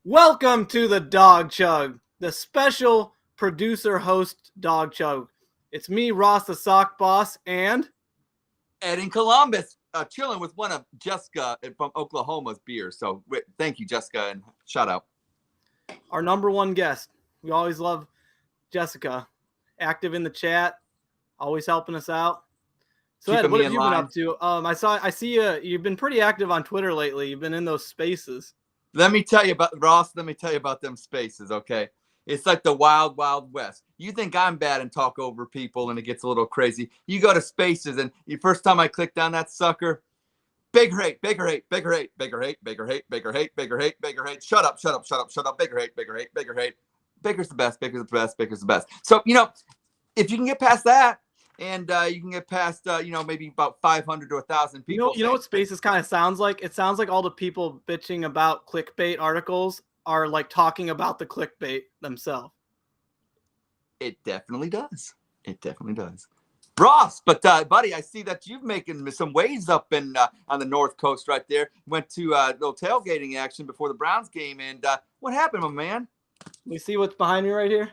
Welcome to the Dog Chug, the special producer host Dog Chug. It's me, Ross the Sock Boss, and Ed in Columbus, chilling with one of Jessica from Oklahoma's beers. So thank you, Jessica, and shout out. Our number one guest. We always love Jessica, active in the chat, always helping us out. So Ed, what have you been up to? I see you've been pretty active on Twitter lately. You've been in those spaces. Let me tell you about Ross. Let me tell you about them spaces, okay? It's like the wild, wild west. You think I'm bad and talk over people and it gets a little crazy. You go to spaces and the first time I clicked on that sucker, bigger hate, bigger hate, bigger hate, bigger hate, bigger hate, bigger hate, bigger hate, bigger hate. Shut up, shut up, shut up, shut up. Bigger hate, bigger hate, bigger hate. Bigger's the best, bigger's the best, bigger's the best. So, if you can get past that, and you can get past, maybe about 500 to 1,000 people. You know what Spaces kind of sounds like? It sounds like all the people bitching about clickbait articles are like talking about the clickbait themselves. It definitely does. It definitely does. Ross, but buddy, I see that you've making some waves up in on the North Coast right there. Went to a little tailgating action before the Browns game, and what happened, my man? You see what's behind me right here?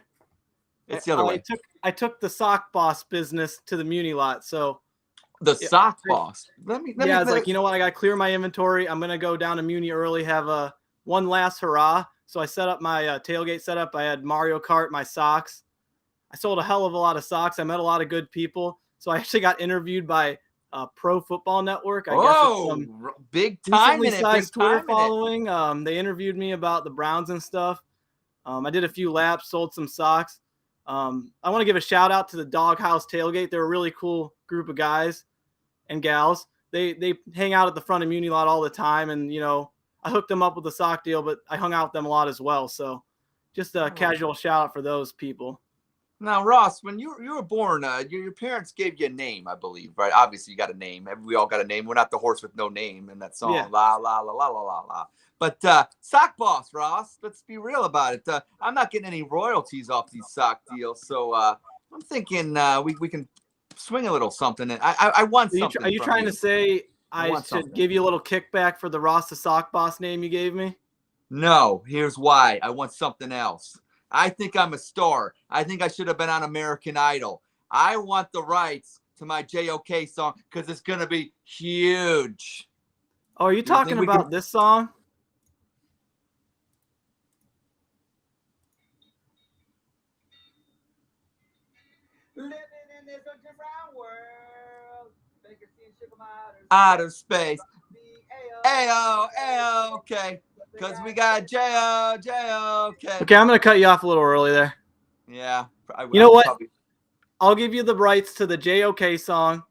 It's the other way. I took the Sock Boss business to the Muni lot. So Sock Boss. It's like, you know what? I got to clear my inventory. I'm going to go down to Muni early, have one last hurrah. So I set up my tailgate setup. I had Mario Kart, my socks. I sold a hell of a lot of socks. I met a lot of good people. So I actually got interviewed by Pro Football Network. I guess it's some big time recently sized Twitter following. They interviewed me about the Browns and stuff. I did a few laps, sold some socks. I want to give a shout out to the Doghouse Tailgate. They're a really cool group of guys and gals. They hang out at the front of Muni lot all the time, and I hooked them up with a sock deal, but I hung out with them a lot as well. So just a casual shout out for those people. Now, Ross, when you were born, your parents gave you a name, I believe, right? Obviously, you got a name. We all got a name. We're not the horse with no name in that song. Yeah. La, la, la, la, la, la, la. But Sock Boss, Ross, let's be real about it. I'm not getting any royalties off these sock deals. So I'm thinking we can swing a little something. And I want something. Are you trying to say I should give you a little kickback for the Ross the Sock Boss name you gave me? No, here's why. I want something else. I think I'm a star. I think I should have been on American Idol. I want the rights to my JOK song because it's going to be huge. Oh, are you talking about this song? Living in this different world. Outer space. Ayo, okay. Because we got J-O-K. Okay, I'm going to cut you off a little early there. Yeah. You know what? I'll give you the rights to the JOK song.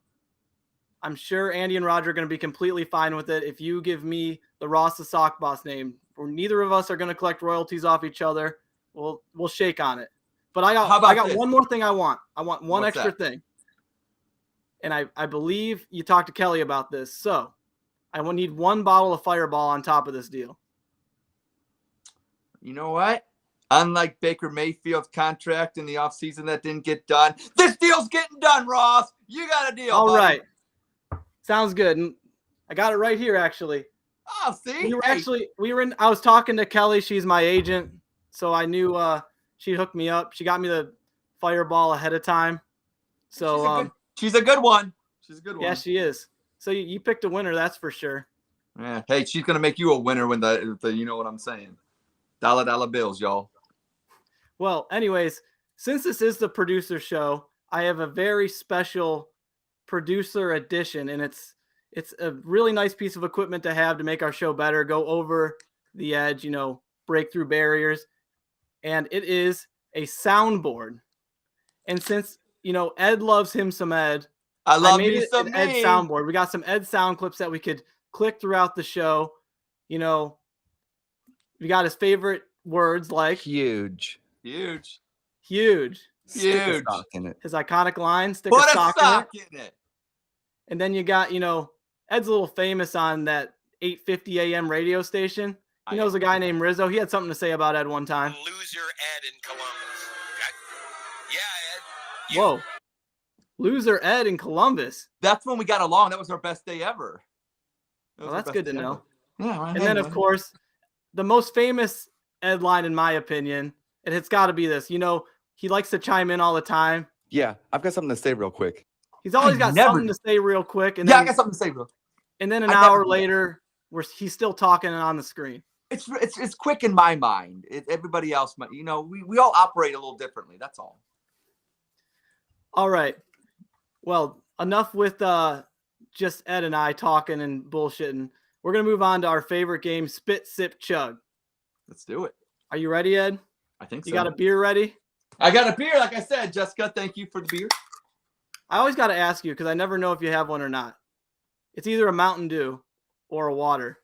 I'm sure Andy and Roger are going to be completely fine with it if you give me the Ross the Sock Boss name. Neither of us are going to collect royalties off each other. We'll shake on it. But I got one more thing I want. I want one extra thing. And I believe you talked to Kelly about this. So I will need one bottle of Fireball on top of this deal. You know what? Unlike Baker Mayfield's contract in the offseason that didn't get done, this deal's getting done, Ross. You got a deal. All buddy. Right. Sounds good. And I got it right here, actually. Oh, see? I was talking to Kelly. She's my agent. So I knew she'd hook me up. She got me the Fireball ahead of time. So she's a good one. Yeah, she is. So you picked a winner, that's for sure. Yeah. Hey, she's going to make you a winner when the you know what I'm saying. Dollar bills, y'all. Well, anyways, since this is the producer show, I have a very special producer edition, and it's a really nice piece of equipment to have to make our show better, go over the edge, break through barriers. And it is a soundboard. And since, Ed loves him some Ed, I made it an Ed soundboard. We got some Ed sound clips that we could click throughout the show. We got his favorite words like huge. His iconic line, stick a sock in it. And then you got, Ed's a little famous on that 8:50 a.m. radio station. He knows a guy named Rizzo. He had something to say about Ed one time. Loser Ed in Columbus. Okay? Yeah, Ed. Whoa. Loser Ed in Columbus. That's when we got along. That was our best day ever. Well, that's good to know. Yeah, and then, of course, the most famous Ed line, in my opinion. And it's got to be this. You know, he likes to chime in all the time. Yeah, I've got something to say real quick. He's always got never something to say real quick. And Yeah, I then, got something to say, bro. and then an I never hour do that. later, he's still talking on the screen. It's quick in my mind. Everybody else, you know, we all operate a little differently. That's all. All right. Well, enough with just Ed and I talking and bullshitting. We're going to move on to our favorite game, Spit, Sip, Chug. Let's do it. Are you ready, Ed? I think You so. got a beer ready? I got a beer, like I said. Jessica, thank you for the beer. I always got to ask you because I never know if you have one or not. It's either a Mountain Dew or a water.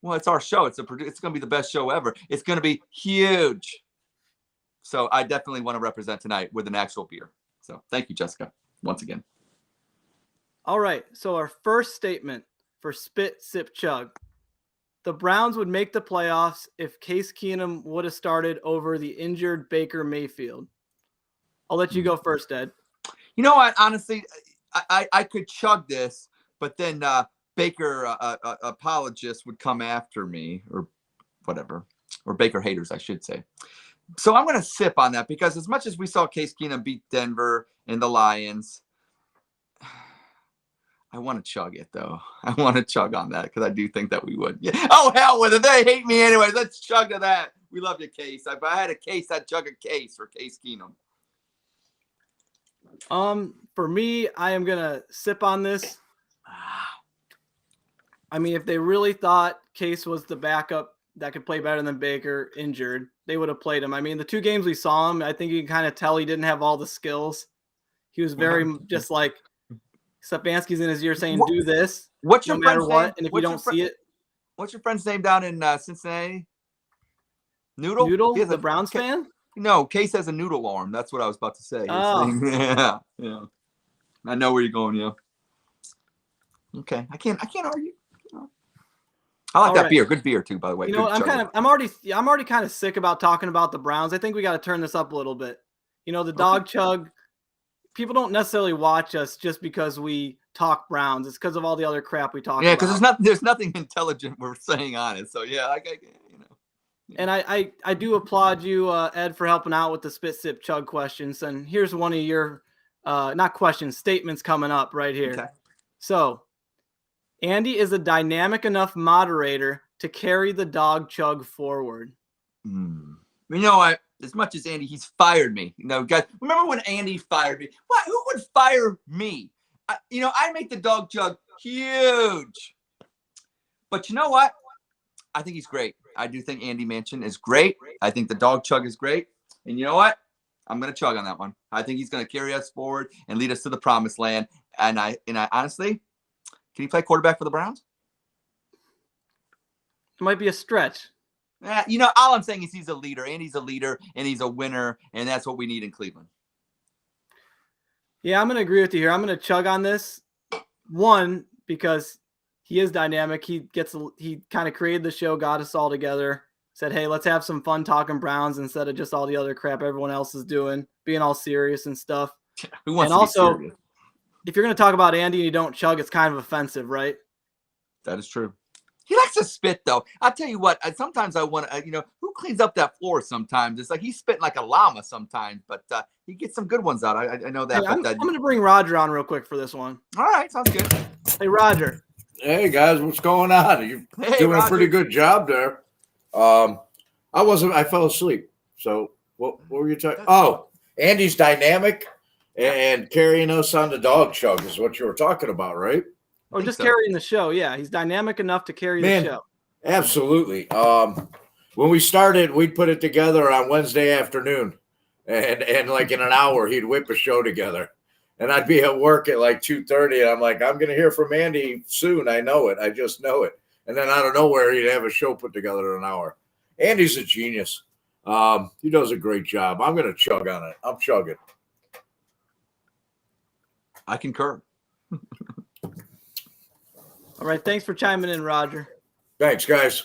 Well, it's our show. It's going to be the best show ever. It's going to be huge. So I definitely want to represent tonight with an actual beer. So thank you, Jessica, once again. All right. So our first statement for Spit, Sip, Chug. The Browns would make the playoffs if Case Keenum would have started over the injured Baker Mayfield. I'll let you go first, Ed. You know what? Honestly, I could chug this, but then Baker apologists would come after me or whatever, or Baker haters, I should say. So I'm going to sip on that because as much as we saw Case Keenum beat Denver and the Lions, I want to chug it, though. I want to chug on that because I do think that we would. Yeah. Oh, hell with it. They hate me anyway. Let's chug to that. We love you, Case. If I had a case, I'd chug a case for Case Keenum. For me, I am going to sip on this. I mean, if they really thought Case was the backup that could play better than Baker injured, they would have played him. I mean, the 2 games we saw him, I think you can kind of tell he didn't have all the skills. He was very just like Stefanski's in his ear saying, do this What's no your matter friend's what. name? And if you don't see it. What's your friend's name down in Cincinnati? Noodle? Noodle, He has the Browns fan? No, Case has a noodle arm. That's what I was about to say. Oh. Yeah. I know where you're going, yeah. Okay. I can't argue. I like All that right. beer. Good beer too, by the way. You know, I'm already kind of sick about talking about the Browns. I think we got to turn this up a little bit. You know, the dog chug, people don't necessarily watch us just because we talk Browns. It's because of all the other crap we talk about. Yeah, because there's nothing intelligent we're saying on it. So yeah, you know. And I do applaud you, Ed, for helping out with the Spit, Sip, Chug questions. And here's one of your not questions, statements coming up right here. Okay. So Andy is a dynamic enough moderator to carry the dog chug forward. You know what? As much as Andy, he's fired me. You know, guys, remember when Andy fired me? What? Who would fire me? I make the dog chug huge. But you know what? I think he's great. I do think Andy Manchin is great. I think the dog chug is great. And you know what? I'm going to chug on that one. I think he's going to carry us forward and lead us to the promised land. And I honestly, can he play quarterback for the Browns? It might be a stretch. All I'm saying is he's a leader, and he's a leader, and he's a winner, and that's what we need in Cleveland. Yeah, I'm going to agree with you here. I'm going to chug on this. One, because he is dynamic. He kind of created the show, got us all together, said, hey, let's have some fun talking Browns instead of just all the other crap everyone else is doing, being all serious and stuff. Who wants and to also, be serious? If you're going to talk about Andy and you don't chug, it's kind of offensive, right? That is true. He likes to spit, though. I'll tell you what. Sometimes I want to, who cleans up that floor sometimes? It's like he's spitting like a llama sometimes, but he gets some good ones out. I know that. Hey, I'm going to bring Roger on real quick for this one. All right. Sounds good. Hey, Roger. Hey, guys. What's going on? You're doing Roger. a pretty good job there. I fell asleep. So what were you talking? Oh, Andy's dynamic and carrying us on the dog chug is what you were talking about, right? Or just carrying the show. Yeah, he's dynamic enough to carry the show. Absolutely. When we started, we'd put it together on Wednesday afternoon, and like in an hour, he'd whip a show together. And I'd be at work at like 2:30, and I'm like, I'm going to hear from Andy soon. I know it. I just know it. And then out of nowhere, he'd have a show put together in an hour. Andy's a genius. He does a great job. I'm going to chug on it. I'm chugging. I concur. All right. Thanks for chiming in, Roger. Thanks, guys.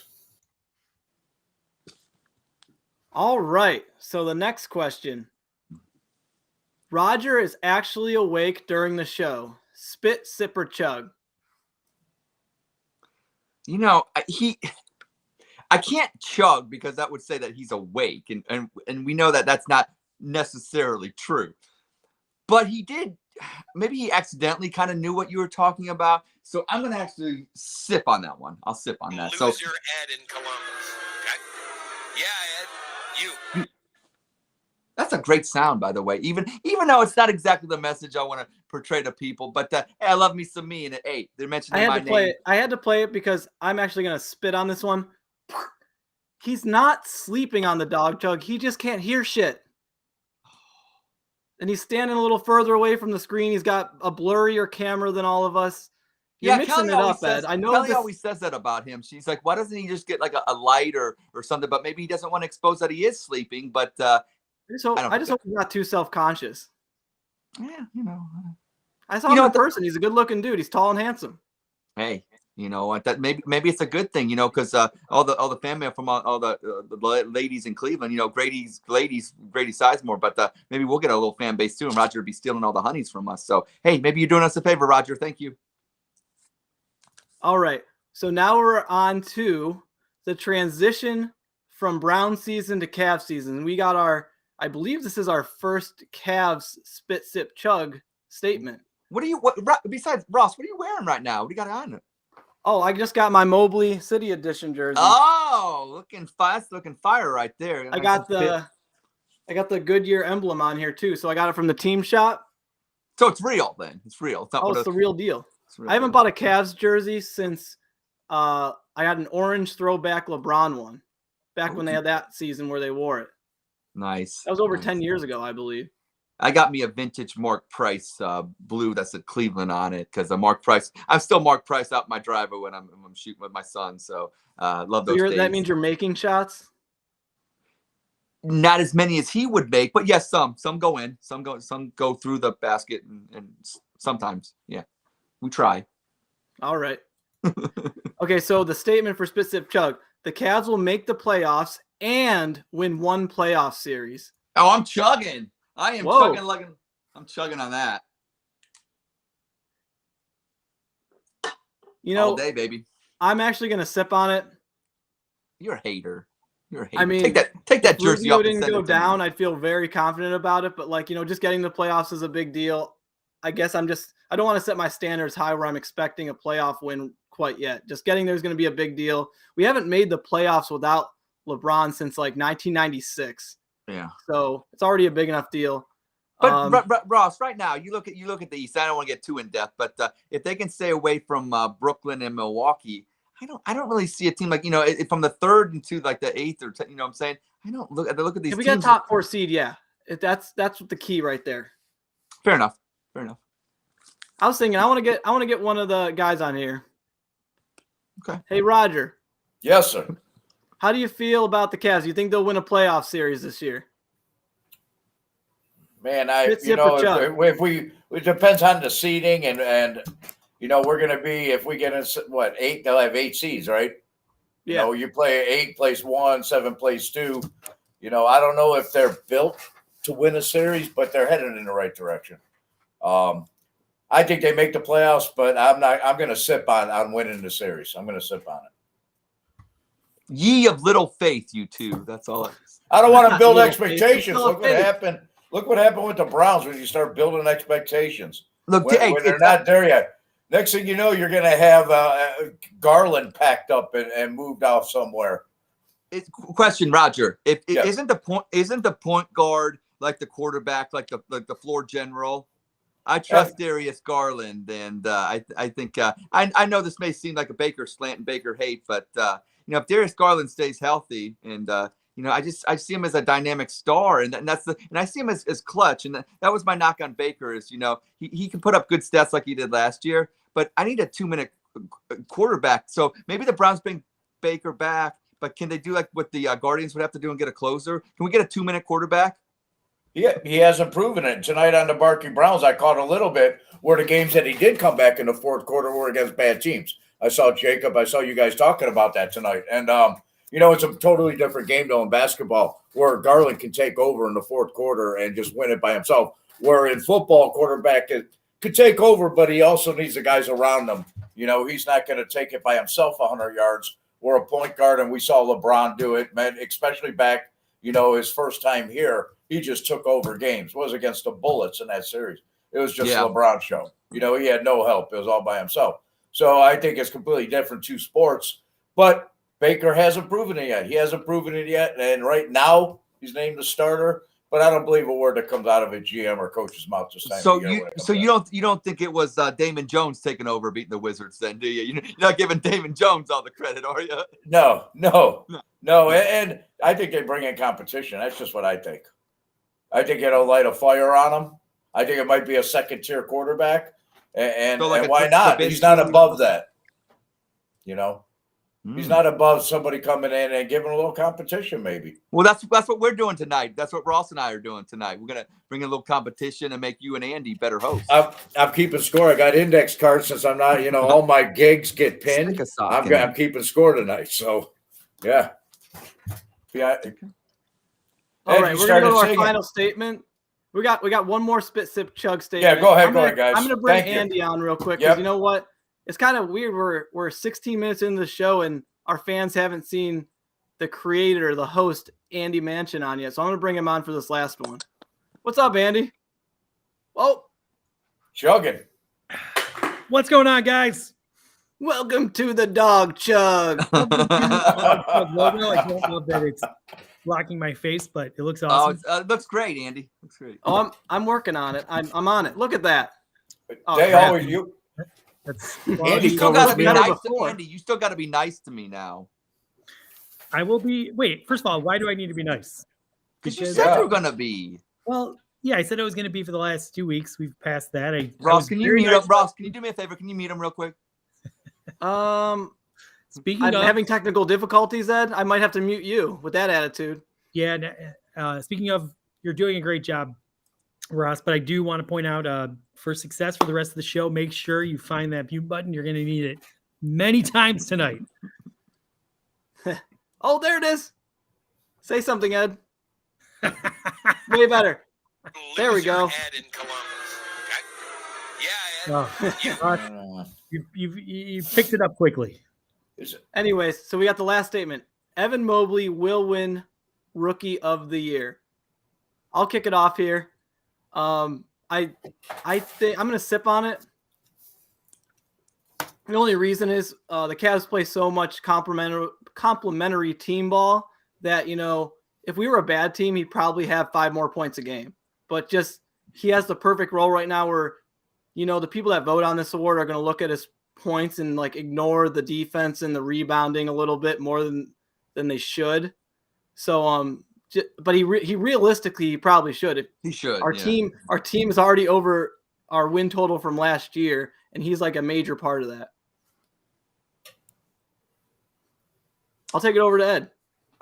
All right. So the next question. Roger is actually awake during the show. Spit, sip, or chug? I can't chug because that would say that he's awake, and we know that that's not necessarily true. But he did. Maybe he accidentally kind of knew what you were talking about. So I'm gonna actually sip on that one. I'll sip on that. So Loser Ed in Columbus. Okay? Yeah, Ed. You. that's a great sound, by the way. Even though it's not exactly the message I want to portray to people, but hey, I love me some me, and at 8, they're mentioning my name. I had to play it because I'm actually gonna spit on this one. He's not sleeping on the dog chug. He just can't hear shit. And he's standing a little further away from the screen. He's got a blurrier camera than all of us. You're mixing Kelly it up, Ed. I know Kelly always says that about him. She's like, why doesn't he just get like a light or something? But maybe he doesn't want to expose that he is sleeping. But I just hope he's not too self-conscious. Yeah, I saw him in person. He's a good-looking dude. He's tall and handsome. Hey, you know what? That maybe it's a good thing, because all the family from all the ladies in Cleveland, Grady Sizemore, but maybe we'll get a little fan base too, and Roger will be stealing all the honeys from us. So hey, maybe you're doing us a favor, Roger. Thank you. All right, so now we're on to the transition from Brown season to Cavs season. We got I believe this is our first Cavs spit sip chug statement. Besides Ross, what are you wearing right now? What do you got on it? Oh, I just got my Mobley City Edition jersey. Oh, looking fire right there. I got the Goodyear emblem on here too. So I got it from the team shop. So it's real then. It's real. It's the real deal. I haven't bought a Cavs jersey since I had an orange throwback LeBron one back when they had that season where they wore it. Nice. That was over 10 years ago, I believe. I got me a vintage Mark Price blue that said Cleveland on it because I'm still Mark Price out my driveway when I'm shooting with my son. So love those days. That means you're making shots? Not as many as he would make, but yes, some go in, some go through the basket, and sometimes, yeah, we try. All right. Okay, so the statement for Spit Sip Chug: the Cavs will make the playoffs and win one playoff series. Oh, I'm chugging. I am chugging I'm chugging on that. All day, baby. I'm actually gonna sip on it. You're a hater. I mean, take that jersey off. Didn't go down. I'd feel very confident about it, but just getting the playoffs is a big deal. I guess I don't want to set my standards high where I'm expecting a playoff win quite yet. Just getting there is going to be a big deal. We haven't made the playoffs without LeBron since 1996. Yeah. So it's already a big enough deal. But Ross, right now, you look at the East. I don't want to get too in depth, but if they can stay away from Brooklyn and Milwaukee, I don't really see a team from the 3rd into the 8th or 10, you know what I'm saying? I don't look at these. If we teams, got top 4 seed, yeah, that's the key right there. Fair enough. I was thinking I want to get one of the guys on here. Okay. Hey Roger. Yes, sir. How do you feel about the Cavs? You think they'll win a playoff series this year? Man, it depends on the seeding and we're going to be, if we get in 8, they'll have 8 seeds, right? Yeah. You play 8 plays 1, 7 plays 2. I don't know if they're built to win a series, but they're headed in the right direction. I think they make the playoffs, but I'm going to sip on winning the series. I'm going to sip on it. Ye of little faith, you two. That's all. I don't want to build expectations. Look what happened. Look what happened with the Browns when you start building expectations. When they're not there yet. Next thing you know, you're going to have Garland packed up and moved off somewhere. Question, Roger. Yes. Isn't the point guard like the quarterback, like the floor general? I trust Darius Garland, and I think I know this may seem like a Baker slant and Baker hate, but if Darius Garland stays healthy, and I see him as a dynamic star, and I see him as clutch, and that was my knock on Baker is he can put up good stats like he did last year, but I need a 2-minute quarterback. So maybe the Browns bring Baker back, but can they do like what the Guardians would have to do and get a closer? Can we get a 2-minute quarterback? Yeah, he hasn't proven it. Tonight on the Barkley Browns, I caught a little bit where the games that he did come back in the 4th quarter were against bad teams. I saw you guys talking about that tonight. And, it's a totally different game, though, in basketball, where Garland can take over in the 4th quarter and just win it by himself. Where in football, quarterback could take over, but he also needs the guys around him. He's not going to take it by himself 100 yards. were a point guard, and we saw LeBron do it, man, especially back, his first time here. He just took over games. It was against the Bullets in that series. It was just LeBron show. He had no help. It was all by himself. So I think it's completely different, two sports. But Baker hasn't proven it yet. He hasn't proven it yet. And right now, he's named the starter. But I don't believe a word that comes out of a GM or coach's mouth this time. So you don't think it was Damon Jones taking over beating the Wizards then, do you? You're not giving Damon Jones all the credit, are you? No. And I think they bring in competition. That's just what I think. I think it'll light a fire on him. I think it might be a second-tier quarterback. And why not? He's not above that. He's not above somebody coming in and giving a little competition, maybe. Well, that's what we're doing tonight. That's what Ross and I are doing tonight. We're gonna bring in a little competition and make you and Andy better hosts. I'm keeping score. I got index cards since I'm not. All my gigs get pinned. I'm keeping score tonight. So, yeah. All right, we're gonna go to our final statement. We got one more spit sip chug statement. Yeah, go ahead, guys. I'm gonna bring Andy on real quick because you know what? It's kind of weird. We're 16 minutes into the show and our fans haven't seen the creator, the host, Andy Manchin on yet. So I'm gonna bring him on for this last one. What's up, Andy? Oh, chugging. What's going on, guys? Welcome to the Dog Chug. I don't know that it's blocking my face, but it looks awesome. It looks great, Andy. Looks great. Oh, I'm working on it. I'm on it. Look at that. They always you. That's Andy, you still got to be nice to Andy. You still got to be nice to me now. I will be. Wait, first of all, why do I need to be nice? Because you said you were gonna be. Well, yeah, I said I was gonna be for the last 2 weeks. We've passed that. Ross, can you mute him? Ross, can you do me a favor? Can you mute him real quick? Speaking I'm of having technical difficulties, Ed. I might have to mute you with that attitude. Yeah. Speaking of, you're doing a great job, Ross. But I do want to point out, for success for the rest of the show, make sure you find that mute button. You're going to need it many times tonight. Oh, there it is. Say something, Ed. Way better. There we go. Ed in Columbus. Okay? Yeah, Ed. You picked it up quickly. Anyways, so we got the last statement. Evan Mobley will win Rookie of the Year. I'll kick it off here. I think I'm gonna sip on it. The only reason is the Cavs play so much complementary team ball that if we were a bad team, he'd probably have 5 more points a game. But just he has the perfect role right now where the people that vote on this award are going to look at his points and ignore the defense and the rebounding a little bit more than they should. So but he realistically probably should. He should. Our team is already over our win total from last year, and he's a major part of that. I'll take it over to Ed.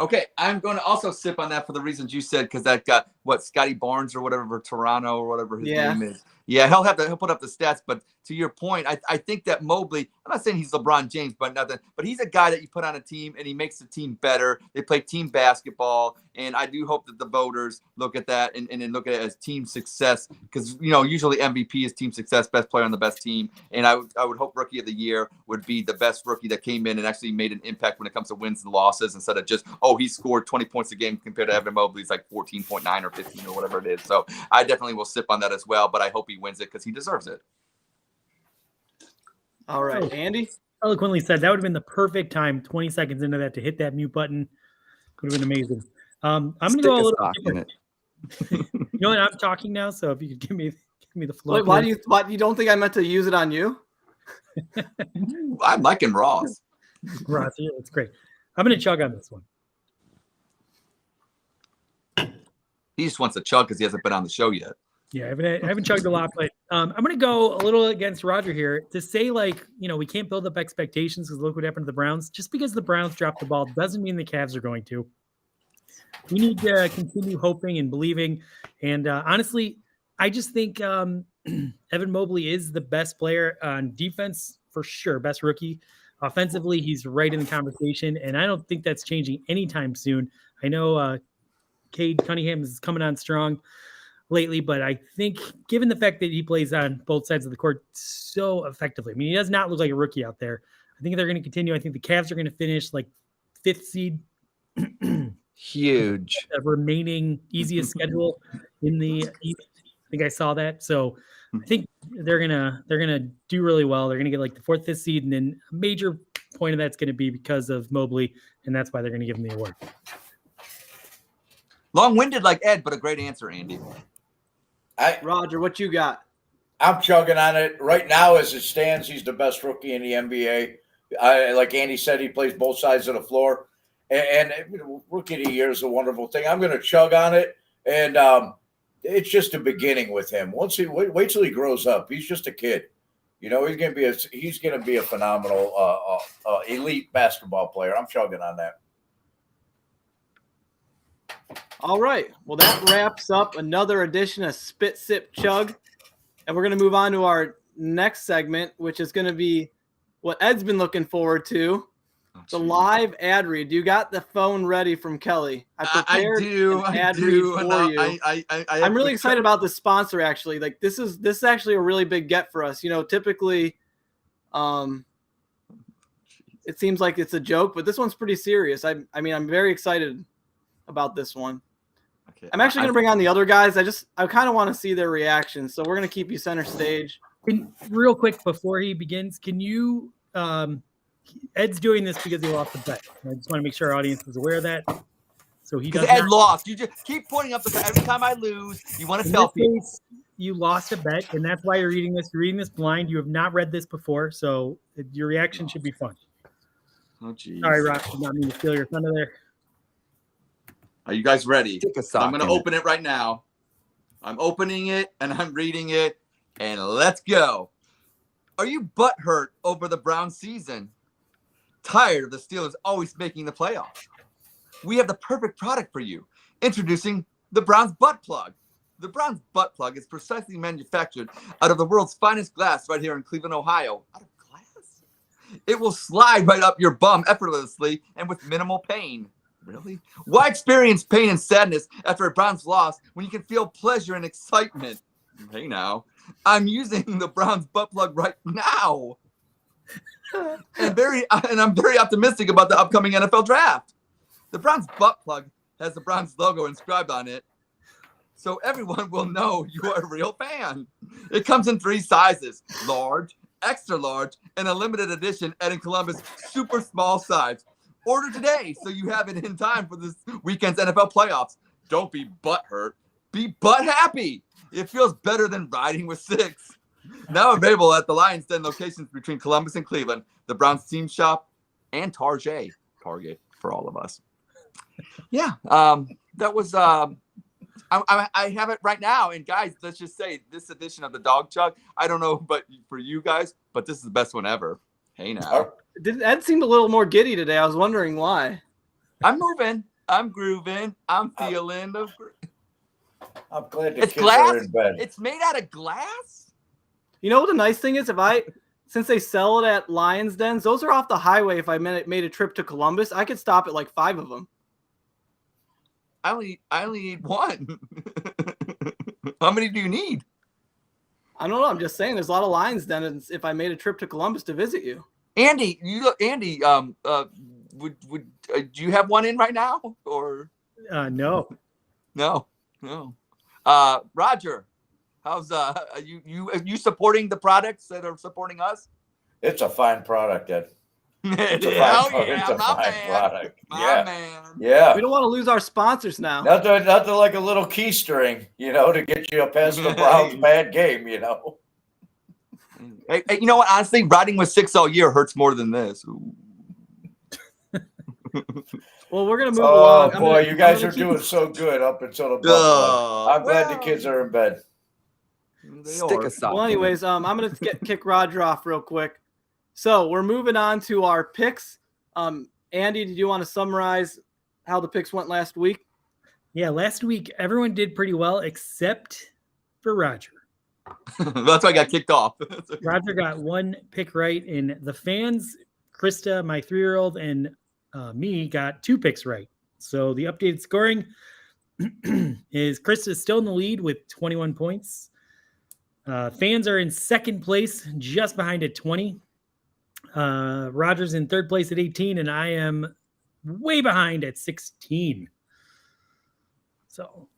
Okay, I'm going to also sip on that for the reasons you said, because that got Scotty Barnes or whatever for Toronto or whatever his name is. Yeah, he'll put up the stats, but to your point, I think that Mobley, I'm not saying he's LeBron James, but he's a guy that you put on a team and he makes the team better. They play team basketball, and I do hope that the voters look at that and look at it as team success, because usually MVP is team success, best player on the best team, and I would hope Rookie of the Year would be the best rookie that came in and actually made an impact when it comes to wins and losses, instead of just he scored 20 points a game compared to Evan Mobley's 14.9 or 15 or whatever it is. So I definitely will sip on that as well, but I hope he wins it because he deserves it. All right, Andy. Eloquently said. That would have been the perfect time, 20 seconds into that, to hit that mute button. Would have been amazing. I'm going to go a little different. I'm talking now, so if you could give me the floor. Wait, why you don't think I meant to use it on you? I'm liking Ross. Ross, yeah, it's great. I'm going to chug on this one. He just wants to chug because he hasn't been on the show yet. Yeah, I haven't chugged a lot, but I'm going to go a little against Roger here to say, we can't build up expectations because look what happened to the Browns. Just because the Browns dropped the ball doesn't mean the Cavs are going to. We need to continue hoping and believing. And honestly, I just think Evan Mobley is the best player on defense for sure, best rookie. Offensively, he's right in the conversation, and I don't think that's changing anytime soon. I know Cade Cunningham is coming on strong lately, but I think given the fact that he plays on both sides of the court so effectively, I mean, he does not look like a rookie out there. I think they're going to continue. I think the Cavs are going to finish like 5th seed. Huge. The remaining easiest schedule in the East. I think I saw that. So I think they're gonna do really well. They're gonna get like the 4th, 5th seed, and then a major point of that's going to be because of Mobley, and that's why they're going to give him the award. Long-winded like Ed, but a great answer, Andy. Roger, what you got? I'm chugging on it right now. As it stands, he's the best rookie in the NBA. Like Andy said, he plays both sides of the floor, and rookie of the year is a wonderful thing. I'm going to chug on it, and it's just a beginning with him. Once he wait till he grows up, he's just a kid. You know, he's going to be a phenomenal elite basketball player. I'm chugging on that. All right. Well, that wraps up another edition of Spit, Sip, Chug. And we're going to move on to our next segment, which is going to be what Ed's been looking forward to, the live ad read. You got the phone ready from Kelly. I prepared an ad read for you. I'm really excited about this sponsor, actually. Like, this is actually a really big get for us. You know, typically it seems like it's a joke, but this one's pretty serious. I mean, I'm very excited about this one. Okay. I'm actually going to bring on the other guys. I kind of want to see their reactions. So we're going to keep you center stage. Real quick, before he begins, can you, Ed's doing this because he lost the bet. I just want to make sure our audience is aware of that. So he does. Ed lost. You just keep pointing up the bet. Every time I lose, you want to tell people. You lost a bet, and that's why you're reading this. You're reading this blind. You have not read this before, so your reaction should be fun. Oh, geez. Sorry, Rock. Did not mean to steal your thunder there. Are you guys ready? I'm going to open it it right now. I'm opening it, and I'm reading it, and let's go. Are you butthurt over the Browns season? Tired of the Steelers always making the playoffs? We have the perfect product for you. Introducing the Browns Butt Plug. The Browns Butt Plug is precisely manufactured out of the world's finest glass right here in Cleveland, Ohio. Out of glass? It will slide right up your bum effortlessly and with minimal pain. Really? Why experience pain and sadness after a Browns loss when you can feel pleasure and excitement? Hey now, I'm using the Browns butt plug right now. And I'm very optimistic about the upcoming NFL draft. The Browns butt plug has the Browns logo inscribed on it, so everyone will know you are a real fan. It comes in 3 sizes: large, extra large, and a limited edition Ed and Columbus super small size. Order today so you have it in time for this weekend's NFL playoffs. Don't be butthurt. Be butt happy. It feels better than riding with 6. Now available at the Lions Den locations between Columbus and Cleveland, the Browns team shop, and Target for all of us. Yeah, that was. I have it right now, and guys, let's just say this edition of the Dog Chug. I don't know, but for you guys, but this is the best one ever. Hey now. Ed seemed a little more giddy today. I was wondering why. I'm moving. I'm grooving. I'm feeling. I'm glad the it's kids glass. are in bed. It's made out of glass. You know what the nice thing is? Since they sell it at Lions Dens, those are off the highway. If I made a trip to Columbus, I could stop at like 5 of them. I only need 1. How many do you need? I don't know. I'm just saying there's a lot of Lions Dens if I made a trip to Columbus to visit you. Andy, would do you have one in right now or? No. Roger, how's are you supporting the products that are supporting us? It's a fine product, Ed. It's a fine product. Yeah. We don't want to lose our sponsors now. Nothing like a little key string, to get you past the Browns' bad game, Hey, you know what? Honestly, riding with 6 all year hurts more than this. Well, we're gonna move along. Oh boy, you guys are doing so good up until the butt. I'm glad the kids are in bed. Stick a sock. Well, anyways, I'm gonna kick Roger off real quick. So we're moving on to our picks. Andy, did you want to summarize how the picks went last week? Yeah, last week everyone did pretty well except for Roger. That's why I got kicked off. Roger got 1 pick right, and the fans, Krista, my 3-year-old, and me got 2 picks right. So the updated scoring is Krista still in the lead with 21 points. Fans are in second place, just behind at 20. Roger's in third place at 18, and I am way behind at 16. So,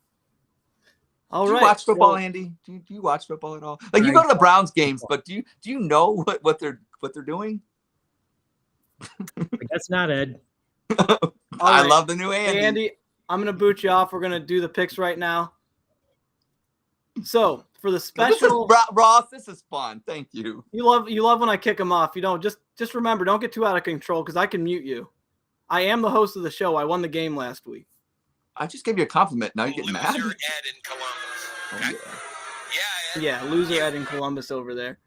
All do you right. watch football, so- Andy? Do you watch football at all? Like you go to the Browns games, but do you know what they're doing? I guess not, Ed. All I right. love the new Hey, Andy. Andy, I'm gonna boot you off. We're gonna do the picks right now. So for the special, Ross, this is fun. Thank you. you love when I kick them off. You know, just remember, don't get too out of control because I can mute you. I am the host of the show. I won the game last week. I just gave you a compliment. Now you're getting mad. Loser Ed in Columbus. Oh, Okay? yeah. Yeah, Ed. Yeah, loser Ed in Columbus over there.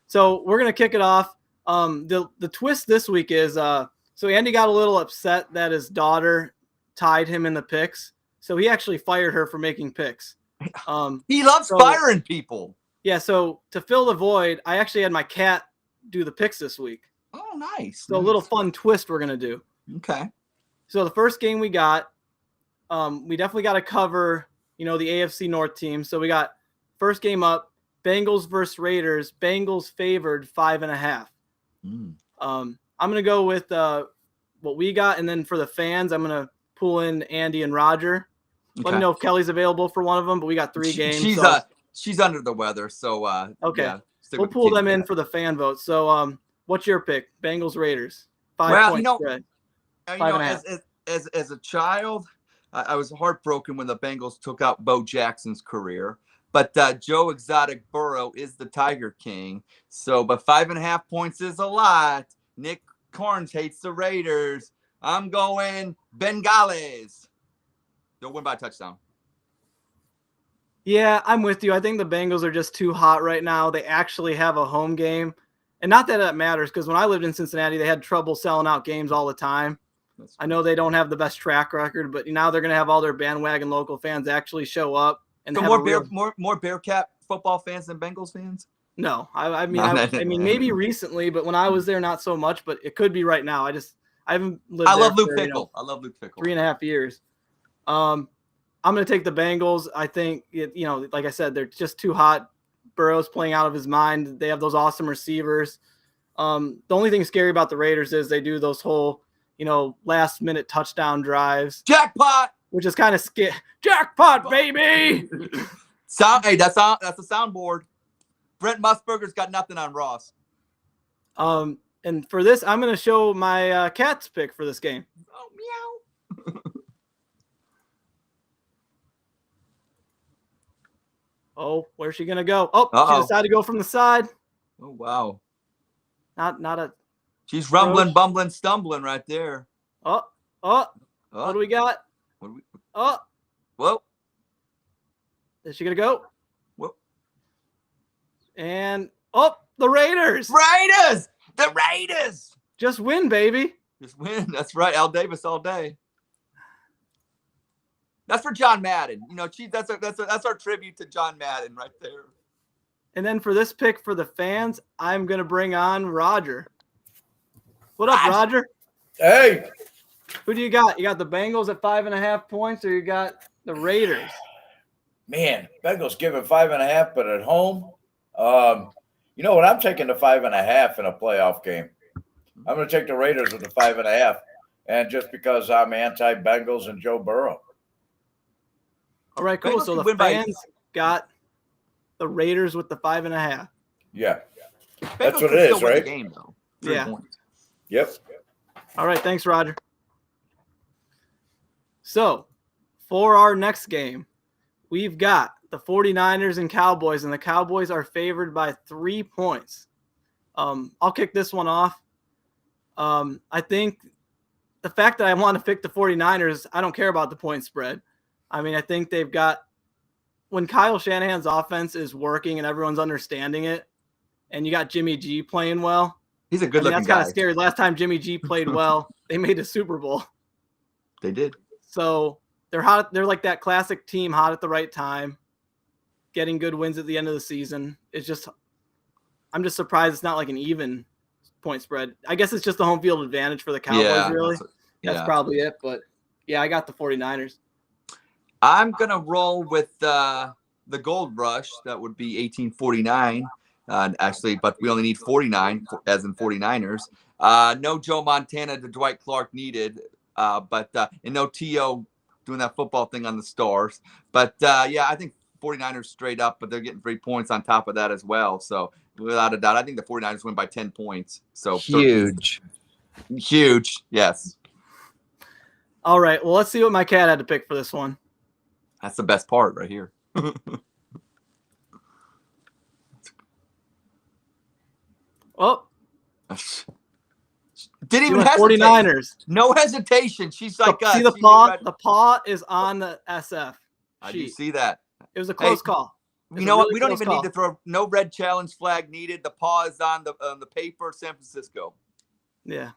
So we're gonna kick it off. The twist this week is so Andy got a little upset that his daughter tied him in the picks, so he actually fired her for making picks. He loves firing people. Yeah, so to fill the void, I actually had my cat do the picks this week. Oh, nice. So a little fun twist we're gonna do. Okay. So the first game we got, we definitely got to cover, the AFC North team. So we got first game up, Bengals versus Raiders. Bengals favored 5.5. I'm gonna go with what we got, and then for the fans, I'm gonna pull in Andy and Roger. Let me know if Kelly's available for one of them. But we got 3 games. She's under the weather, so okay. Yeah, we'll pull them in for the fan vote. So what's your pick? Bengals Raiders. 5 point spread. 5.5. As a child, I was heartbroken when the Bengals took out Bo Jackson's career. But Joe Exotic Burrow is the Tiger King. So, but 5.5 points is a lot. Nick Carnes hates the Raiders. I'm going Bengals. They'll win by a touchdown. Yeah, I'm with you. I think the Bengals are just too hot right now. They actually have a home game. And not that matters, because when I lived in Cincinnati, they had trouble selling out games all the time. I know they don't have the best track record, but now they're going to have all their bandwagon local fans actually show up. And so more Bearcat football fans than Bengals fans? No, I mean, maybe recently, but when I was there, not so much. But it could be right now. I haven't lived. I love Luke Fickell. I love Luke Fickell. 3.5 years. I'm going to take the Bengals. I think like I said, they're just too hot. Burrow's playing out of his mind. They have those awesome receivers. The only thing scary about the Raiders is they do those whole, last minute touchdown drives. Jackpot. Which is kind of scary. Jackpot, baby. Hey, that's a soundboard. Brent Musburger's got nothing on Ross. And for this, I'm going to show my cat's pick for this game. Oh, meow. Oh, where's she going to go? Oh, she decided to go from the side. Oh, wow. Not a. She's rumbling, bumbling, stumbling right there. What do we got? Whoa. Is she going to go? Whoa. And, the Raiders. The Raiders. Just win, baby. Just win. That's right. Al Davis all day. That's for John Madden. That's our tribute to John Madden right there. And then for this pick for the fans, I'm going to bring on Roger. What up, Roger? Hey. Who do you got? You got the Bengals at 5.5 points, or you got the Raiders? Man, Bengals giving 5.5, but at home, you know what? I'm taking the 5.5 in a playoff game. I'm going to take the Raiders with the 5.5, and just because I'm anti-Bengals and Joe Burrow. All right, cool. Bengals So the win by- fans got the Raiders with the 5.5. Yeah, Bengals that's what could it still is, win the right? game, though. Yeah. 3 points. Yep. All right, thanks, Roger. So for our next game, we've got the 49ers and Cowboys, and the Cowboys are favored by 3 points. I'll kick this one off. I think the fact that I want to pick the 49ers, I don't care about the point spread. I mean, I think they've got – when Kyle Shanahan's offense is working and everyone's understanding it, and you got Jimmy G playing well, He's a good-looking that's guy. kind of scary. Last time Jimmy G played well, they made a Super Bowl. They did. So they're hot. They're like that classic team, hot at the right time, getting good wins at the end of the season. I'm just surprised it's not like an even point spread. I guess it's just the home field advantage for the Cowboys, really. That's probably it. But, yeah, I got the 49ers. I'm going to roll with the Gold Rush. That would be 1849. actually, but we only need 49, as in 49ers. No Joe Montana to Dwight Clark needed, but and no T.O. doing that football thing on the Stars. But yeah, I think 49ers straight up, but they're getting 3 points on top of that as well. So without a doubt, I think the 49ers win by 10 points. So Huge. Huge, yes. All right. Well, let's see what my cat had to pick for this one. That's the best part right here. Oh, didn't she even went hesitate. 49ers. No hesitation. She's like, See the paw? The paw is on the SF. I do sheet. see that. It was a close Hey, call. You know what? We don't even need to throw no red challenge flag needed. The paw is on the paper. San Francisco. Yeah.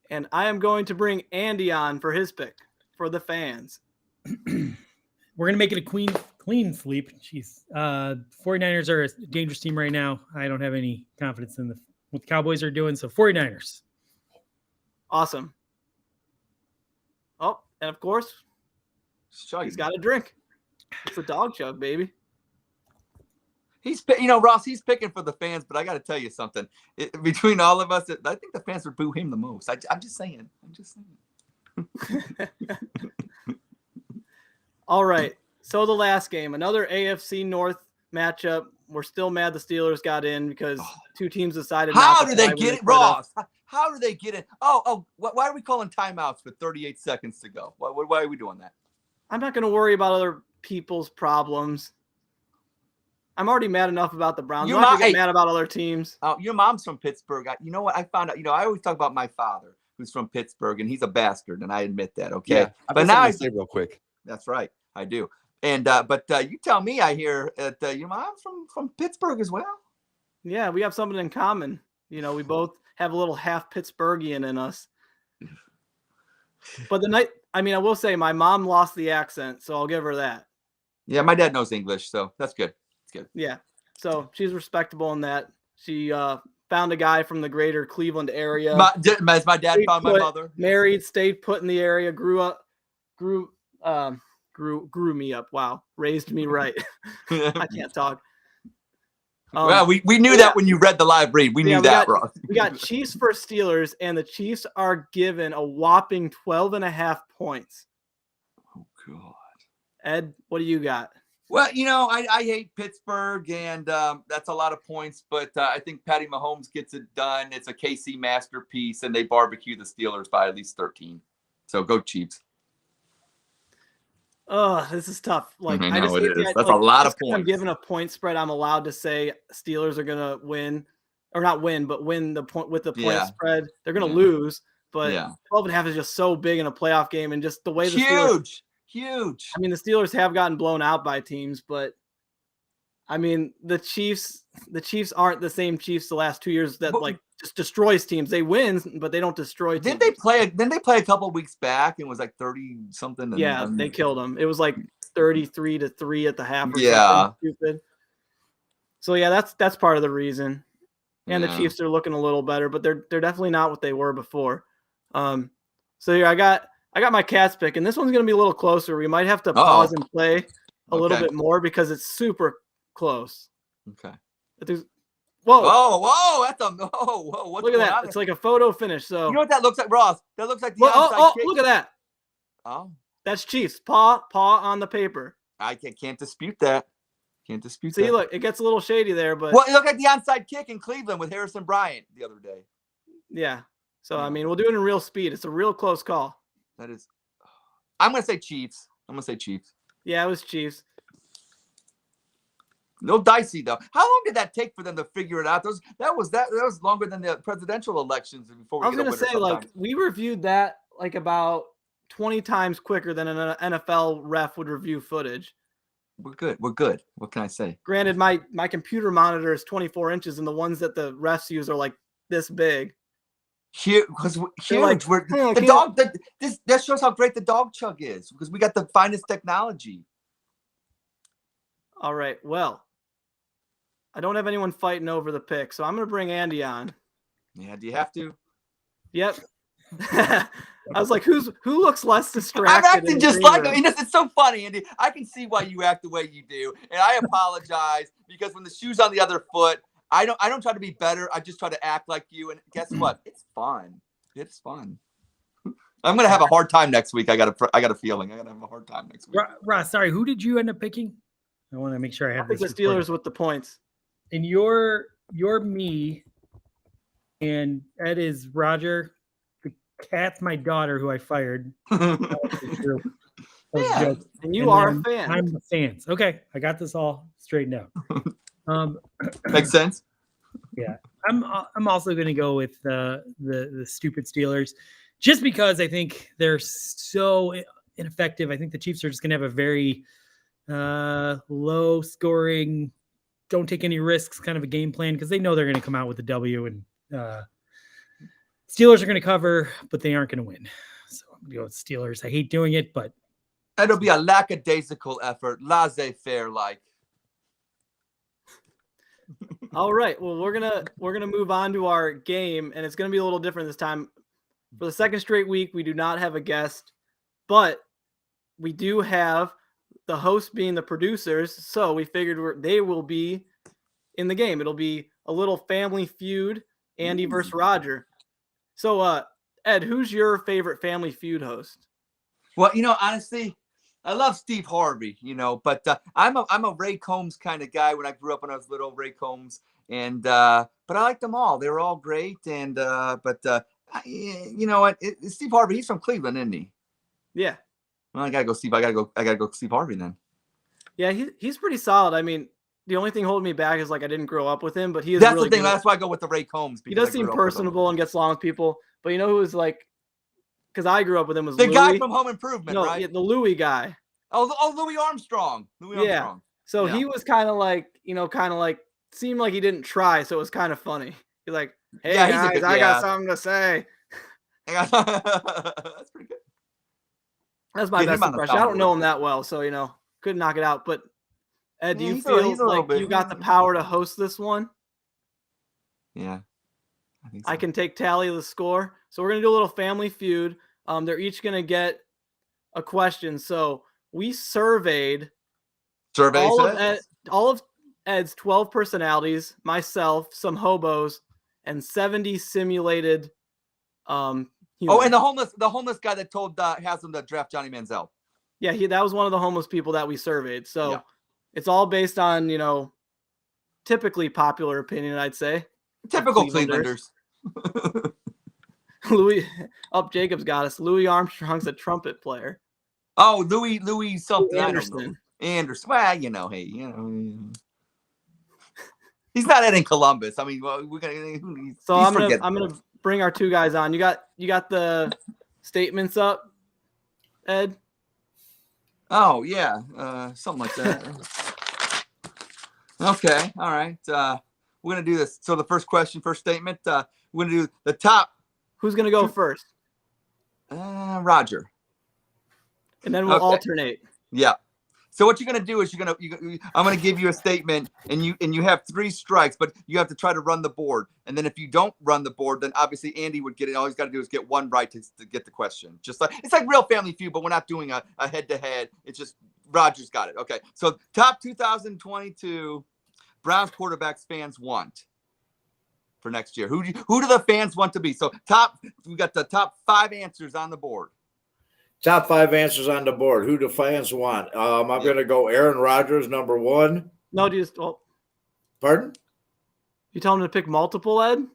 And I am going to bring Andy on for his pick for the fans. We're gonna make it a clean sweep. Jeez. 49ers are a dangerous team right now. I don't have any confidence in what the Cowboys are doing. So 49ers. Awesome. Oh, and of course, he's got a drink. It's a dog chug, baby. Ross, he's picking for the fans, but I got to tell you something. Between all of us, I think the fans would boo him the most. I'm just saying. All right. So the last game, another AFC North matchup. We're still mad the Steelers got in because two teams decided How not to do they play get it, Ross? How do they get it? Why are we calling timeouts with 38 seconds to go? Why are we doing that? I'm not going to worry about other people's problems. I'm already mad enough about the Browns. I'm not going to get mad about other teams. Your mom's from Pittsburgh. You know what? I found out, I always talk about my father who's from Pittsburgh, and he's a bastard, and I admit that, okay? Yeah, but now I say real quick. That's right. I do. And but you tell me, I hear that your mom's from Pittsburgh as well. Yeah, we have something in common. We both have a little half Pittsburghian in us. But I will say my mom lost the accent, so I'll give her that. Yeah, my dad knows English, so that's good. It's good. Yeah, so she's respectable in that. She found a guy from the greater Cleveland area. My dad found my mother. Married, stayed put in the area, grew me up. Wow, raised me right. I can't talk. Well, we knew that when you read the live read. We knew that, Ross. We got Chiefs for Steelers, and the Chiefs are given a whopping 12.5 points. Oh, God. Ed, what do you got? Well, I hate Pittsburgh, and that's a lot of points, but I think Patty Mahomes gets it done. It's a KC masterpiece, and they barbecue the Steelers by at least 13. So go Chiefs. Oh, this is tough. Like I know it is. That's a lot of points. I'm given a point spread. I'm allowed to say Steelers are gonna win, or not win, but win the point with the point spread. They're gonna lose, but 12.5 is just so big in a playoff game, and just the way the Steelers, huge. I mean, the Steelers have gotten blown out by teams, but I mean, the Chiefs aren't the same Chiefs the last 2 years that just destroys teams. They win, but they don't destroy teams. Didn't they play a couple weeks back and was like 30 something? Yeah, they killed them. It was like 33-3 at the half. Or something stupid. So yeah, that's part of the reason. And the Chiefs are looking a little better, but they're definitely not what they were before. So here I got my Cats pick, and this one's gonna be a little closer. We might have to pause and play a little bit more because it's super close. Okay. Whoa! That's whoa! Look at that! It's like a photo finish. So you know what that looks like, Ross? That looks like the onside kick. Look at that! Oh, that's Chiefs. Paw on the paper. I can't dispute that. See, look, it gets a little shady there, but it looked like the onside kick in Cleveland with Harrison Bryant the other day. Yeah. So I mean, we'll do it in real speed. It's a real close call. That is. I'm gonna say Chiefs. Yeah, it was Chiefs. No dicey though. How long did that take for them to figure it out? That was longer than the presidential elections before. I was gonna say, we reviewed that about 20 times quicker than an NFL ref would review footage. We're good. What can I say? Granted, my computer monitor is 24 inches, and the ones that the refs use are like this big. Huge. That shows how great the dog chug is because we got the finest technology. All right. Well, I don't have anyone fighting over the pick, so I'm going to bring Andy on. Yeah, do you have to? Yep. I was like, who looks less distracted? I'm acting in the just green like room? him. It's so funny, Andy. I can see why you act the way you do, and I apologize because when the shoe's on the other foot, I don't try to be better. I just try to act like you, and guess what? It's fun. It's fun. I'm gonna have a hard time next week. I got a feeling I'm gonna have a hard time next week. Ross, sorry, who did you end up picking? I want to make sure I I have think this. the Steelers with the points. And you're me, and Ed is Roger. The cat's my daughter, who I fired. That was true. That was a joke. And you are a then fan. I'm the fans. Okay, I got this all straightened out. Makes sense. Yeah, I'm also going to go with the stupid Steelers, just because I think they're so ineffective. I think the Chiefs are just going to have a very low scoring, don't take any risks kind of a game plan, because they know they're going to come out with a W, and Steelers are going to cover, but they aren't going to win. So I'm going to go with Steelers. I hate doing it, but it'll be a lackadaisical effort, laissez-faire like. All right. Well, we're gonna move on to our game, and it's gonna be a little different this time. For the second straight week, we do not have a guest, but we do have the host being the producers. So we figured they will be in the game. It'll be a little family feud, Andy versus Roger. So, Ed, who's your favorite Family Feud host? Well, honestly, I love Steve Harvey, but I'm a Ray Combs kind of guy. When I grew up, when I was little, Ray Combs, and but I like them all. They were all great, and you know what? Steve Harvey, he's from Cleveland, isn't he? Yeah. Well, I gotta go Steve Harvey then. Yeah, he's pretty solid. I mean, the only thing holding me back is like I didn't grow up with him, but he is. That's really the thing. good. That's why I go with the Ray Combs. He does seem personable and gets along with people. But you know who was like, because I grew up with him, was the Louis. guy from Home Improvement, right? Yeah, the Louis guy. Oh, Louis Armstrong. Yeah. So he was kind of like, seemed like he didn't try, so it was kind of funny. He's like, hey guys, I got something to say. That's pretty good. That's my best impression. I don't know him that well, so couldn't knock it out. But Ed, do you feel like you got the power to host this one? Yeah. I think so. I can take tally of the score. So we're gonna do a little Family Feud. They're each gonna get a question. So we surveyed all of Ed's 12 personalities, myself, some hobos, and 70 simulated humans. Oh, and the homeless guy that told Haslam to draft Johnny Manziel. Yeah, that was one of the homeless people that we surveyed. So it's all based on, typically popular opinion, I'd say. Typical Clevelanders. Jacob's got us. Louis Armstrong's a trumpet player. Oh, Louis something. Anderson. Well, hey, he's not in Columbus. I mean, we're gonna. So I'm gonna bring our two guys on. You got the statements up, Ed? Oh yeah, something like that. Okay, all right. We're gonna do this. So the first statement. We're gonna do the top. Who's gonna go first? Roger. And then we'll alternate. Yeah. So what you're gonna do is I'm gonna give you a statement, and you have 3 strikes, but you have to try to run the board. And then if you don't run the board, then obviously Andy would get it. All he's got to do is get 1 right to get the question. Just like it's like real Family Feud, but we're not doing a head-to-head. It's just Roger's got it. Okay. So top 2022 Browns quarterbacks fans want for next year. Who do the fans want to be? So we got the top 5 answers on the board. Top 5 answers on the board. Who do fans want? I'm going to go Aaron Rodgers, number 1. No, Pardon? You tell him to pick multiple, Ed?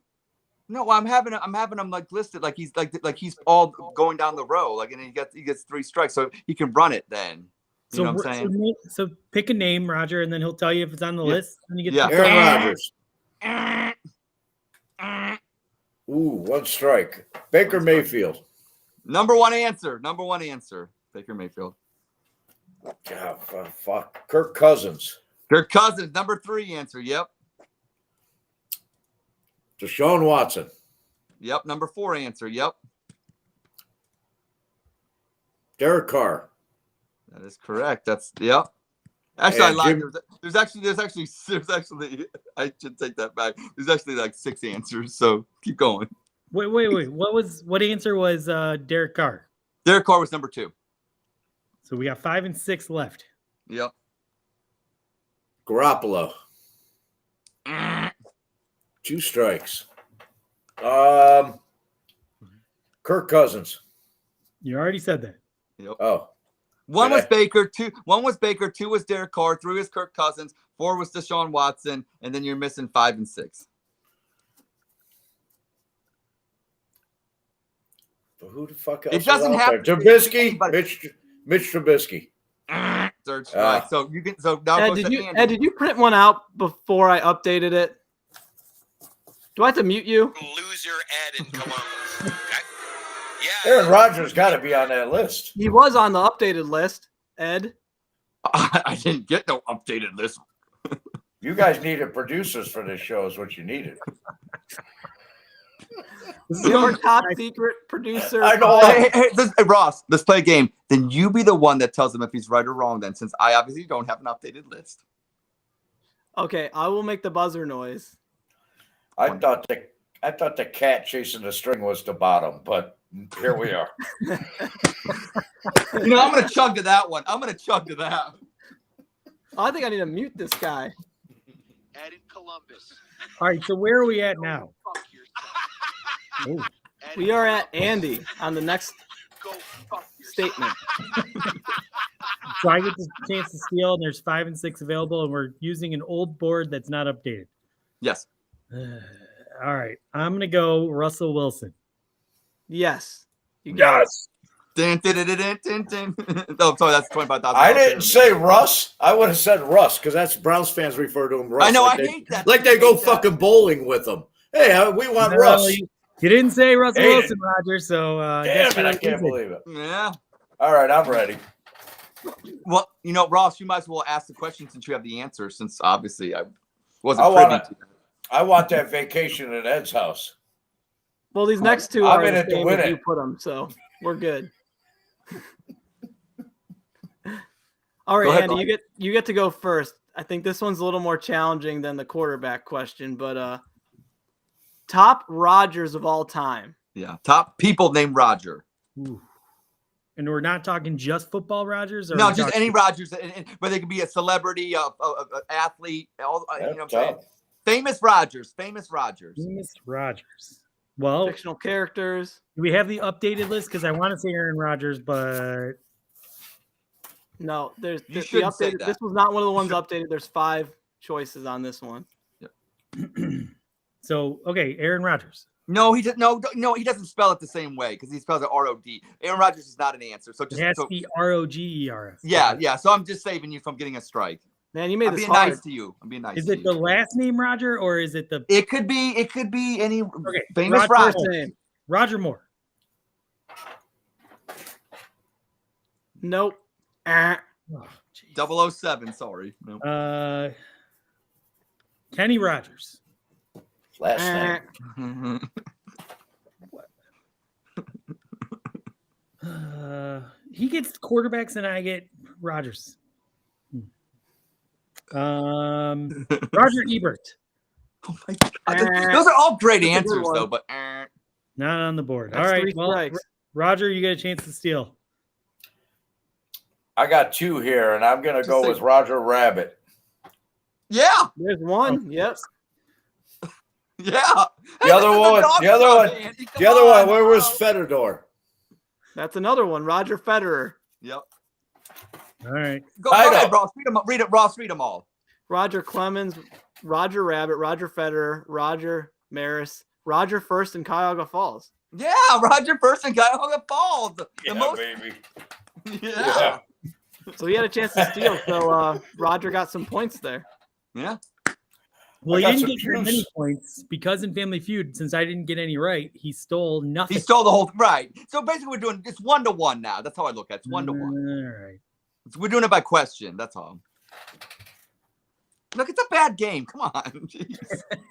No, I'm having him like listed like he's all going down the row, like, and he gets 3 strikes, so he can run it then. You know what I'm saying? So pick a name, Roger, and then he'll tell you if it's on the list. And you get Aaron Rodgers. Ooh, 1 strike. Baker Mayfield. Number one answer. Baker Mayfield. God, fuck. Kirk Cousins. Number 3 answer. Yep. Deshaun Watson. Yep. Number 4 answer. Yep. Derek Carr. That is correct. Yep. Actually, I lied. There's actually. I should take that back. There's actually like 6 answers. So keep going. Wait. What answer was Derek Carr? Derek Carr was number 2. So we got 5 and 6 left. Yep. Garoppolo. 2 strikes. Kirk Cousins. You already said that. Yep. Oh. One Did was I? Baker, 2 was Derek Carr, 3 was Kirk Cousins, 4 was Deshaun Watson, and then you're missing 5 and 6. Who the fuck else? It doesn't is out have there? to be Trubisky. anybody. Mitch Trubisky. Third strike. So you can. So now Ed, goes to Andy. Ed, did you print one out before I updated it? Do I have to mute you? Loser Ed in Columbus. Okay? Yeah. Aaron Rodgers got to be on that list. He was on the updated list, Ed. I didn't get no updated list. You guys needed producers for this show, is what you needed. Your top secret producer. I know. Hey, Ross, let's play a game. Then you be the one that tells him if he's right or wrong. Then, since I obviously don't have an updated list. Okay, I will make the buzzer noise. I thought the cat chasing the string was the bottom, but here we are. I'm gonna chug to that one. I'm gonna chug to that. I think I need to mute this guy. Ed in Columbus. All right, so where are we at now? Fuck yourself. Oh, We are at Andy on the next Go fuck yourself. statement. so I get the chance to steal, and there's 5 and 6 available, and we're using an old board that's not updated. Yes. All right, I'm gonna go Russell Wilson. Yes. You got it. Dun, dun, dun, dun, dun, dun. Oh, sorry, that's 25,000. I didn't say Russ. I would have said Russ because that's Browns fans refer to him Russ. I know. Like I they, hate that. like they go fucking bowling with him. Hey, we want No, Russ. you didn't say Russell Hate it. Wilson, Roger. So Damn it, I can't believe it. Yeah. All right, I'm ready. Well, Ross, you might as well ask the question since you have the answer. Since obviously I I wasn't want privy to. I want that vacation at Ed's house. Well, these next two I'm are in the it to same win as it. you put them, so we're good. All Go right, ahead, Andy, Brian. you get to go first. I think this one's a little more challenging than the quarterback question, but top Rodgers of all time. Yeah. Top people named Roger. Ooh. And we're not talking just football Rodgers, or No, we're just talking- any Rogers, but they could be a celebrity, a athlete, all you know what I'm saying? Famous Rogers. Famous Rodgers. Well, Fictional characters. do we have the updated list? Because I want to say Aaron Rodgers, but No, there's You the shouldn't say updated. that. This was not one of the ones updated. There's 5 choices on this one. so okay, Aaron Rodgers. No, he just no, he doesn't spell it the same way because he spells it R-O-D. Aaron Rodgers is not an answer. So It just has so, to be ROGERS. yeah. So I'm just saving you from getting a strike. Man, you made I'm this being hard. nice to you. I'm being nice. Is to it you. the last name Roger, or is it the It could be any okay? famous Roger Roger. First name. Roger Moore. Nope. Oh, geez. 007. Sorry. No. Kenny Rogers. Last Eh. name. He gets quarterbacks and I get Rogers. Roger Ebert. Oh my God. Those are all great That's a good answers, one. though. But Not on the board. That's All right. 3 Well, strikes. Roger, you get a chance to steal. I got 2 here, and I'm gonna go say- with Roger Rabbit. yeah, There's one. Yep. yeah. The other one. The other one. Where was Fedor? That's another one. Roger Federer. Yep. All right. Go I ahead, know. Ross. Read them. Read it, Ross. Read them all. Roger Clemens, Roger Rabbit, Roger Federer, Roger Maris, Roger First, and Cuyahoga Falls. Yeah, Roger First and Cuyahoga Falls. The most. baby. Yeah. So he had a chance to steal. So Roger got some points there. Yeah. Well, he got didn't some get very many juice. points because in Family Feud, since I didn't get any right, he stole nothing. He stole the whole right. So basically, we're doing it's 1-1 now. That's how I look at it. It's 1-1. All right. We're doing it by question. That's all. Look, it's a bad game. Come on. Jeez.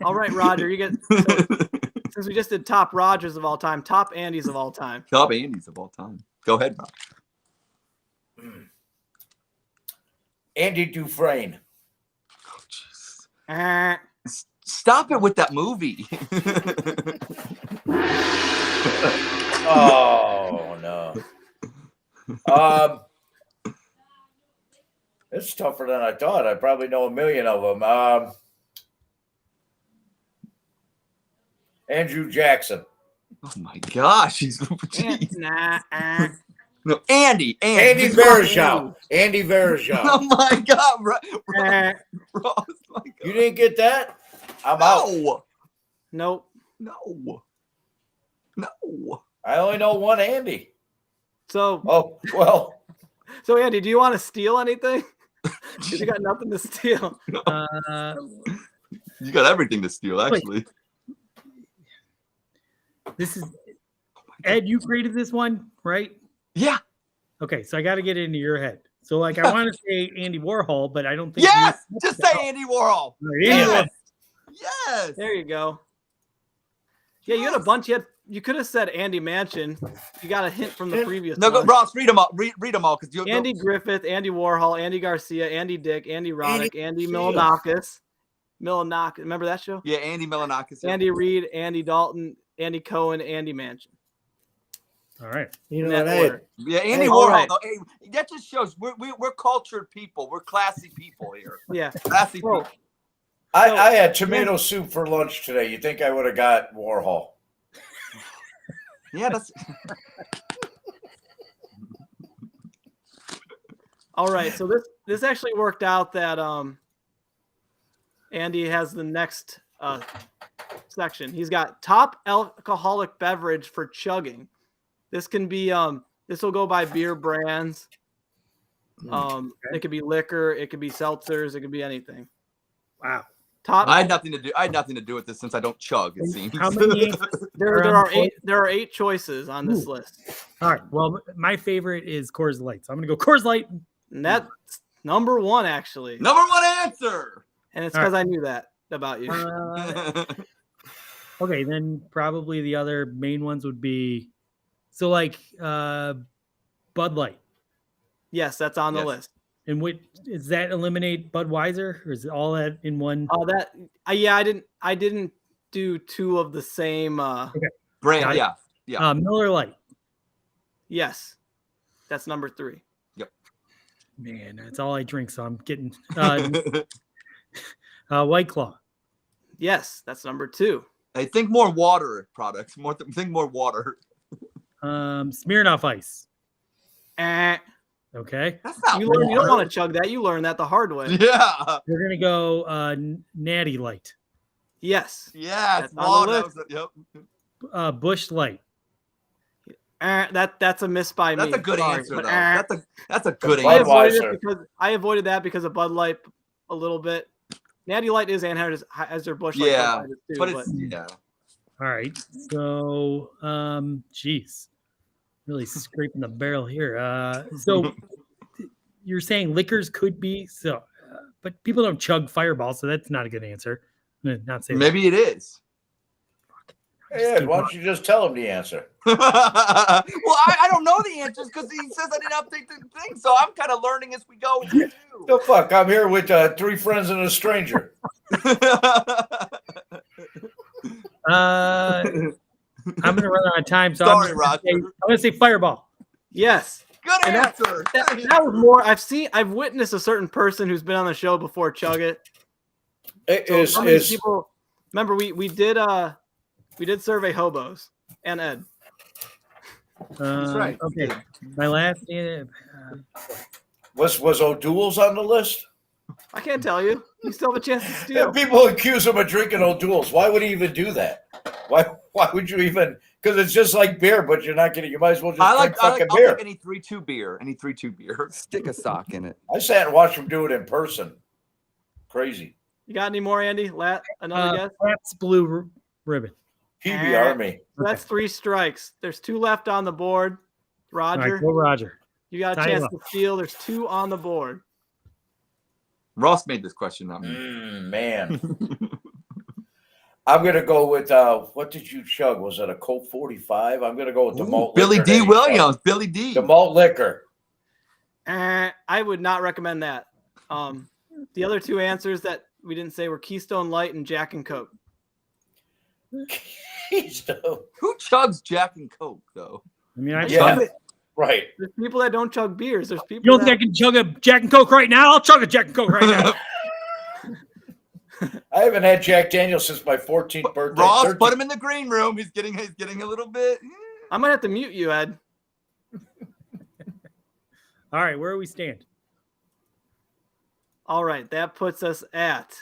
All right, Roger, you get. Since we just did top Rogers of all time, top Andys of all time. Top Andy's of all time. Go ahead, Rob. Andy Dufresne. Oh, jeez. Eh. Stop it with that movie. Oh no. It's tougher than I thought. I probably know a million of them. Andrew Jackson. Oh my gosh, he's geez. No, Andy Varejao. Andy Varejao. Oh my God, Ross, my God. You didn't get that? I'm out. Nope. No. I only know one Andy. So. Oh well. So Andy, do you want to steal anything? You got nothing to steal. You got everything to steal, actually. This is Ed. You created this one, right? Yeah. Okay, so I got to get it into your head. So, like, I want to say Andy Warhol, but I don't think. Yes, just say Andy Warhol. Yes. Yes. There you go. Yeah, you had a bunch. You could have said Andy Mansion. You got a hint from the previous. No, go, Ross. Read them all. Read them all, because Andy Griffith, Andy Warhol, Andy Garcia, Andy Dick, Andy Roddick, Andy Milanakis. Remember that show? Yeah, Andy Milanakis. Yeah. Andy Reid, Andy Dalton, Andy Cohen, Andy Mansion. All right. You know what? Yeah, Andy Warhol. Right. Though, hey, that just shows we're cultured people. We're classy people here. Yeah, classy people. I had tomato soup for lunch today. You think I would have got Warhol? Yeah, that's. All right, so this actually worked out that Andy has the next section. He's got top alcoholic beverage for chugging. This can be this will go by beer brands. It could be liquor, it could be seltzers, it could be anything. Wow. Top. I had nothing to do with this since I don't chug. It seems. How many? There are eight choices on this list. All right. Well, my favorite is Coors Light, so I'm gonna go Coors Light. And that's number one, actually. Number one answer. And it's because I knew that about you. Okay, then probably the other main ones would be Bud Light. Yes, that's on the list. And does that eliminate Budweiser, or is it all that in one? Oh, I didn't do two of the same brand. Yeah. Miller Lite. Yes, that's number 3. Yep. Man, that's all I drink, so I'm getting White Claw. Yes, that's number 2. I think more water products. Think more water. Smirnoff Ice. Okay. That's not you don't want to chug that. You learn that the hard way. Yeah. We're gonna go Natty Light. Yes. Yeah. Bush Light. That's a miss by me. That's a good answer, though. That's a good answer. I avoided that because of Bud Light a little bit. Natty Light is Anheuser-Busch. Yeah, too, but it's yeah. All right. So, geez, really scraping the barrel here. So you're saying liquors could be so, but people don't chug Fireball, so that's not a good answer. I'm not saying maybe it is. Hey, why don't you just tell him the answer? Well, I don't know the answers because he says I didn't update the thing, so I'm kind of learning as we go. The fuck? I'm here with 3 friends and a stranger. I'm gonna run out of time, so sorry, I'm Roger. gonna say Fireball. Yes. Good answer. That was more. I've witnessed a certain person who's been on the show before chug it. People? Remember, we did survey hobos and Ed. That's right. Okay. My last. Was O'Doul's on the list? I can't tell you. You still have a chance to steal. Yeah, people accuse him of drinking O'Doul's. Why would he even do that? Why would you even? Because it's just like beer, but you're not getting. You might as well just drink fucking beer. I'll take any 3-2 beer. Any 3-2 beer. Stick a sock in it. I sat and watched him do it in person. Crazy. You got any more, Andy? Another guess? That's Blue Ribbon. PB Army. So that's 3 strikes. There's 2 left on the board. Roger. All right, go Roger. You got a chance to steal. There's 2 on the board. Ross made this question, not me. Man. I'm going to go with, what did you chug? Was it a Colt 45? I'm going to go with the malt Billy liquor. D. Williams. Billy D. The malt liquor. I would not recommend that. The other 2 answers that we didn't say were Keystone Light and Jack and Coke. Please don't. Who chugs Jack and Coke though? I mean, I Yeah. chug it. Right. There's people that don't chug beers. There's people. You don't that... think I can chug a Jack and Coke right now? I'll chug a Jack and Coke right now. I haven't had Jack Daniels since my 14th birthday. Ross, 13th. put him in the green room. He's getting a little bit. I might have to mute you, Ed. All right, where do we stand? All right, that puts us at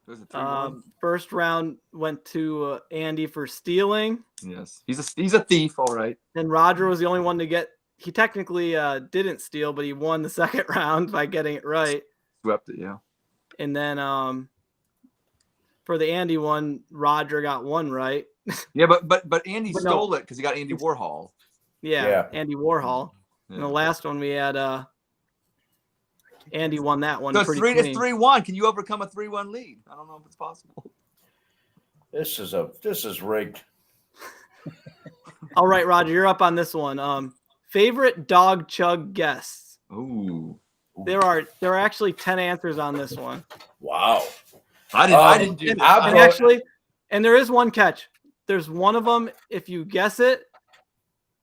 Was it 3-1? first round went to Andy for stealing. Yes, he's a thief. All right. Then Roger was the only one to get. He technically didn't steal, but he won the second round by getting it right. Swept it. Yeah. And then for the Andy one, Roger got one right. Yeah, but Andy But no. stole it because he got Andy Warhol. Yeah, Andy Warhol. Yeah. And the last one we had Andy won that one. So it's pretty 3 clean. it's 3-1. Can you overcome a 3-1 lead? I don't know if it's possible. This is rigged. All right, Roger, you're up on this one. Favorite dog chug guests. Ooh. There are actually 10 answers on this one. Wow. I didn't do that. And there is one catch. There's one of them. If you guess it,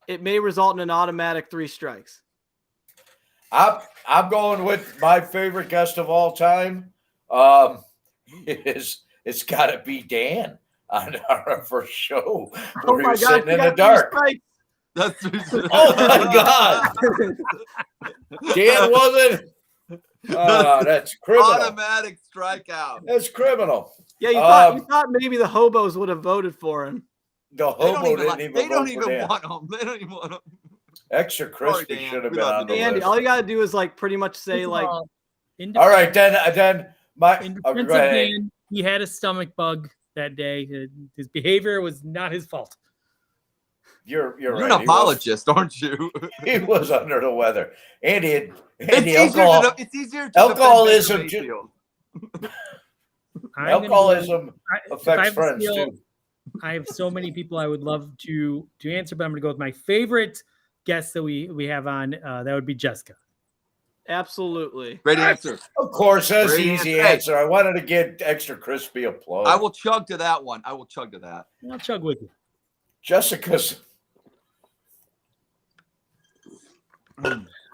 it may result in an automatic 3 strikes. I'm going with my favorite guest of all time. It's got to be Dan on our first show. Oh Where he my was God! sitting you in got the 3 dark. strikes. That's Oh my God! Dan wasn't. That's criminal. automatic strikeout. That's criminal. Yeah, you thought maybe the hobos would have voted for him. The hobo didn't even They don't vote for even Dan. want him. They don't even want him. Extra crispy Dan. should have We been love on the you, Andy, list. all you gotta do is like pretty much say like, All right, then my In go defense of ahead. Dan, he had a stomach bug that day. His behavior was not his fault. You're You're right. an apologist, aren't you? He was under the weather. Andy, It's easier to alcoholism defend Baker Mayfield. I'm gonna go- alcoholism if I affects have to friends steal- too. I have so many people I would love to answer, but I'm going to go with my favorite guest that we have on. That would be Jessica. absolutely. Great answer. Of course, that's the Great easy answer. answer. I wanted to get extra crispy applause. I will chug to that one. I will chug to that. I'll chug with you. Jessica's.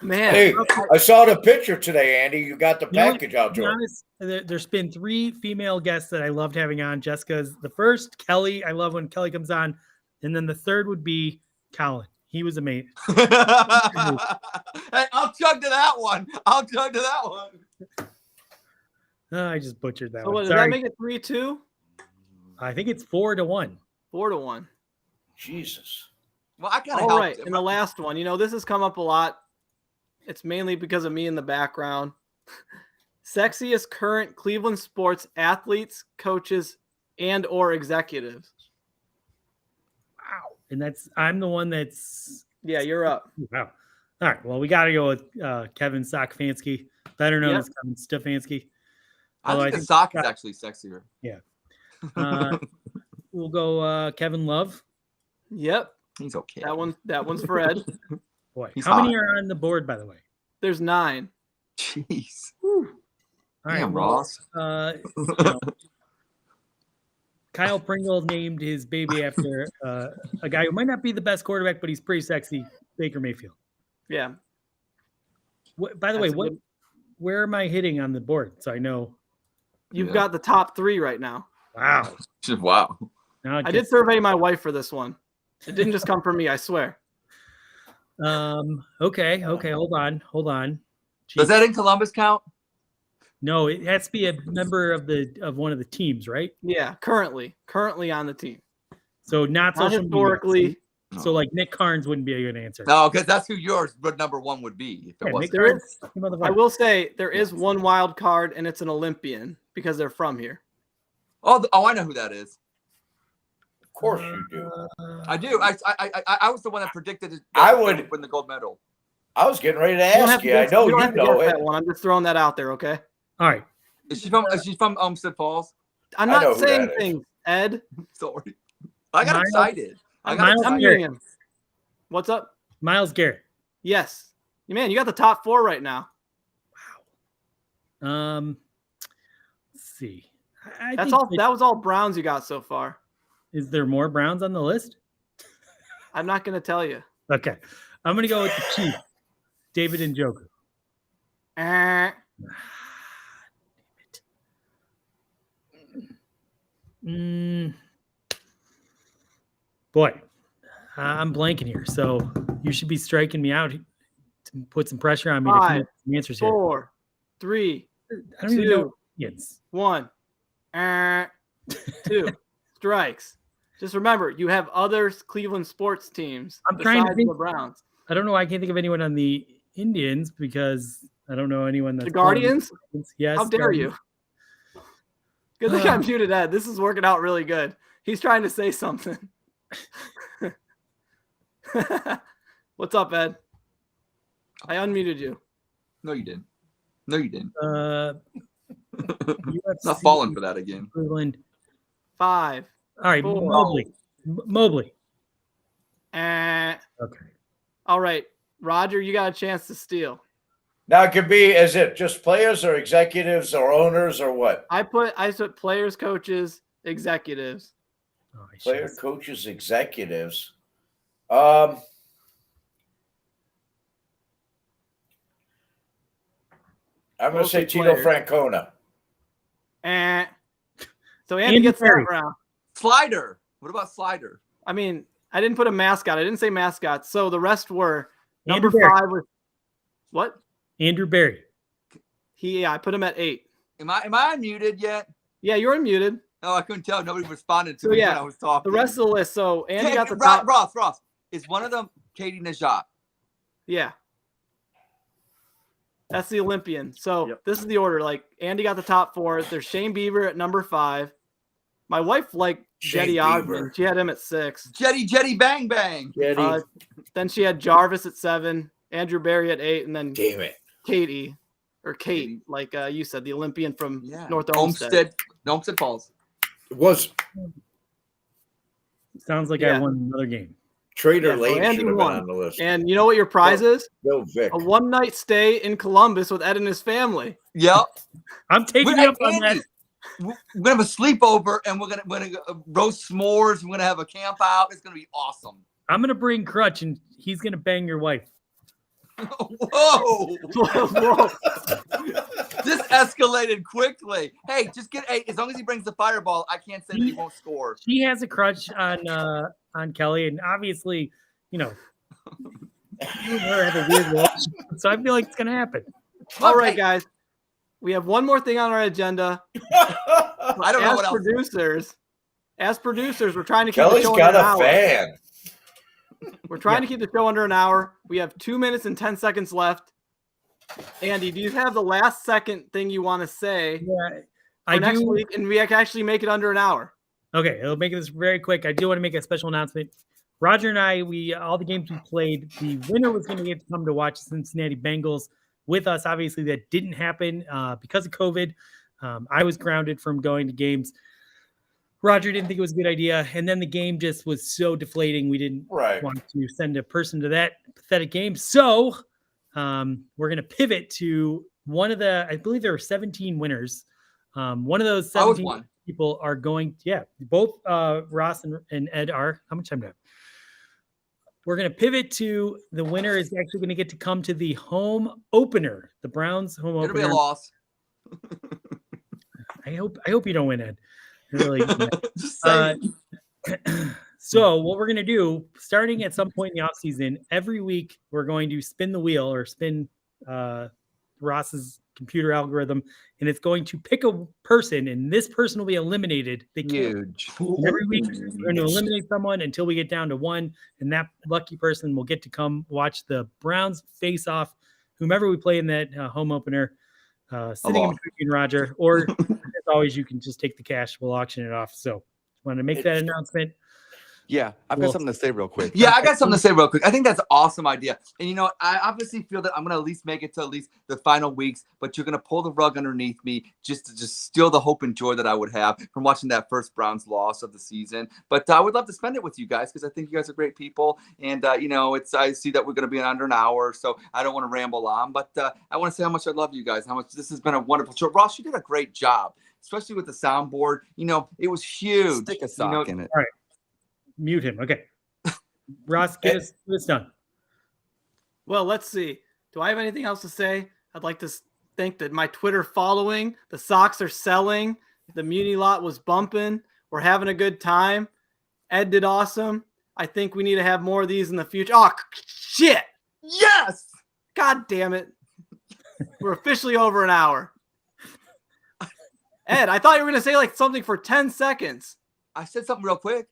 Man, Hey, I saw the picture today, Andy. You got the You know, package out To be to her. honest, there's been 3 female guests that I loved having on. Jessica's the first. Kelly, I love when Kelly comes on, and then the third would be Colin. He was amazing. Hey, I'll chug to that one. I'll chug to that one. I just butchered that so one. what, does that Sorry. make it 3-2? I think it's 4-1. 4-1. Jesus. Well, I kind of All helped right, him. and the last one. You know, this has come up a lot. It's mainly because of me in the background. Sexiest current Cleveland sports athletes, coaches, and or executives. Wow. And I'm the one that's Yeah, you're up. wow. All right. Well, we got to go with Kevin Sokofansky, better known Yep. as Kevin Stefanski. I Although think I the think- sock is actually sexier. We'll go Kevin Love. Yep, He's okay. that one's for Ed. Boy, He's how many hot. are on the board, by the way? There's 9. Jeez. All right, Damn, well, Ross. you know, Kyle Pringle named his baby after a guy who might not be the best quarterback, but he's pretty sexy, Baker Mayfield. Yeah. By the way, That's a good- where am I hitting on the board? So I know. You've Yeah. got the top 3 right now. Wow. Wow. Now it I did gets- survey my wife for this one. It didn't just come from me, I swear. Okay. Hold on. Does that in Columbus count? No, it has to be a member of one of the teams, right? Yeah, currently on the team. So not Not social historically. media. So like Nick Carnes wouldn't be a good answer. No, because that's who yours number 1 would be if Yeah, it was. Nick There Carnes, is- you motherfucker. I will say there is one wild card, and it's an Olympian because they're from here. Oh, I know who that is. Of course you do. I do. I was the one that predicted it. I would- win the gold medal. I was getting ready to You don't ask have to you. I guess- know you don't you have to know guess it. that one. I'm just throwing that out there, okay? All right. Is she from Olmsted Falls? I'm I know not who saying that is. things, Ed. Sorry. I got Miles- excited. I got Miles- I'm excited. hearing him. What's up? Miles Garrett. Yes. Man, you got the top 4 right now. Let's see. I That's think all. That was all Browns you got so far. Is there more Browns on the list? I'm not going to tell you. Okay. I'm going to go with the Chiefs. David and Joker. Eh. Boy, I'm blanking here. So you should be striking me out to put some pressure on me to come up with some answers here. 4, 3, I don't even know. Yes. 1. 2 strikes. Just remember, you have other Cleveland sports teams I'm trying to besides think. the Browns. I don't know why I can't think of anyone on the Indians because I don't know anyone that's The Guardians? Yes. How dare you? Good thing I muted Ed. This is working out really good. He's trying to say something. What's up, Ed? I unmuted you. No, you didn't. No, you didn't. UFC, Not falling for that again. Cleveland. 5. All right, 4. Mobley. Okay. Okay. All right, Roger, you got a chance to steal. Now it could be, is it just players or executives or owners or what? I put players, coaches, executives. Oh, Player, coaches, executives. I'm going to say Mostly Tito players. Francona. So Andy gets that Perry. round. Slider. What about Slider? I mean, I didn't put a mascot. I didn't say mascot. So the rest were Andrew number Berry. 5 was what? Andrew Berry. I put him at 8. Am I unmuted yet? Yeah, you're unmuted. Oh, I couldn't tell. Nobody responded to So, me yeah, when I was talking. The rest of the list. So Andy Hey, got the top. Ross. Is one of them Katie Najat? Yeah. That's the Olympian. So Yep. this is the order. Like Andy got the top 4. There's Shane Bieber at number 5. My wife liked Shane Jetty Bieber. Osmond. She had him at 6. Jetty Bang Bang. Jetty. Then she had Jarvis at 7, Andrew Barry at 8, and then Damn it. Katie, or Kate, like you said, the Olympian from Yeah. North Olmsted. Homestead Falls. It was Sounds like Yeah. I won another game. Trader Yeah, so Lane Andy should have been won. on the list. And you know what your prize is? Bill Vick. A one-night stay in Columbus with Ed and his family. Yep. I'm taking you up on that. We're gonna have a sleepover and we're gonna roast s'mores. We're gonna have a camp out. It's gonna be awesome. I'm gonna bring Crutch and he's gonna bang your wife. Whoa! Whoa. This escalated quickly. Hey, as long as he brings the fireball, I can't say that he won't score. She has a crutch on Kelly, and obviously, you know, you and her have a weird relationship, so I feel like it's gonna happen. All right, guys. We have one more thing on our agenda. I don't know what else. As producers, we're trying to keep Kelly's the show got under a an hour. fan. We're trying to keep the show under an hour. We have 2 minutes and 10 seconds left. Andy, do you have the last second thing you want to say Yeah, for next week? And we can actually make it under an hour. Okay, I'll make this very quick. I do want to make a special announcement. Roger and I, all the games we played, the winner was going to get to come to watch the Cincinnati Bengals with us. Obviously, that didn't happen because of COVID. I was grounded from going to games. Roger didn't think it was a good idea. And then the game just was so deflating. We didn't want to send a person to that pathetic game. So we're going to pivot to one of the, I believe there were 17 winners. One of those 17 people are going, both Ross and Ed are. How much time do I have? We're going to pivot to the winner is actually going to get to come to the home opener, the Browns home opener. It'll be a loss. I hope you don't win, Ed. Really. Just saying. So what we're going to do, starting at some point in the offseason, every week we're going to spin the wheel or spin Ross's computer algorithm, and it's going to pick a person, and this person will be eliminated. Huge. Every week we're going to eliminate someone until we get down to one, and that lucky person will get to come watch the Browns face off whomever we play in that home opener. Sitting in between Roger, or as always, you can just take the cash. We'll auction it off. So, want to make that announcement? Yeah, I've got something to say real quick. Yeah, I got something to say real quick. I think that's an awesome idea. And, you know, I obviously feel that I'm going to at least make it to at least the final weeks, but you're going to pull the rug underneath me just to steal the hope and joy that I would have from watching that first Browns loss of the season. But I would love to spend it with you guys because I think you guys are great people. And, you know, I see that we're going to be in under an hour, so I don't want to ramble on. But I want to say how much I love you guys, how much this has been a wonderful show. Ross, you did a great job, especially with the soundboard. You know, it was huge. Stick a sock in it. All right. mute him. Okay. Ross, get us done. Well, let's see. Do I have anything else to say? I'd like to think that my Twitter following, the socks are selling, the Muni lot was bumping, we're having a good time. Ed did awesome. I think we need to have more of these in the future. Oh, shit. Yes. God damn it. We're officially over an hour. Ed, I thought you were going to say like something for 10 seconds. I said something real quick.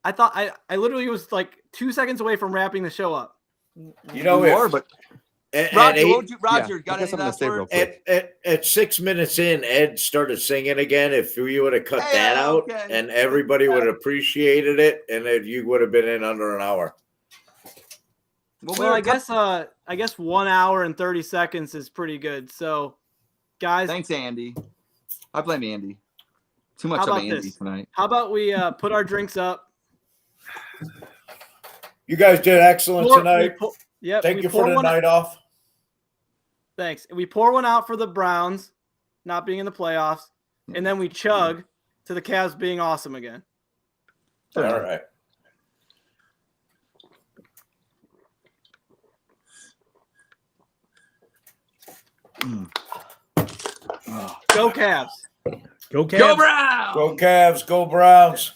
I thought I literally was like 2 seconds away from wrapping the show up. You know, You are, but at, Roger, at, Roger, Yeah, got I've got any something to last say real words? quick. at 6 minutes in, Ed started singing again. If you would have cut Hey, that out, okay. and everybody would have appreciated it, and then you would have been in under an hour. Well, I guess 1 hour and 30 seconds is pretty good. So, guys, Thanks, Andy. I blame Andy. Too much How of about Andy this? tonight. how about we put our drinks up? You guys did excellent tonight. Yep. Thank we you pour for the one- night off. Thanks. We pour one out for the Browns not being in the playoffs, and then we chug to the Cavs being awesome again. All right. Go Cavs. Go Cavs. Go Browns! Go Cavs. Go Browns.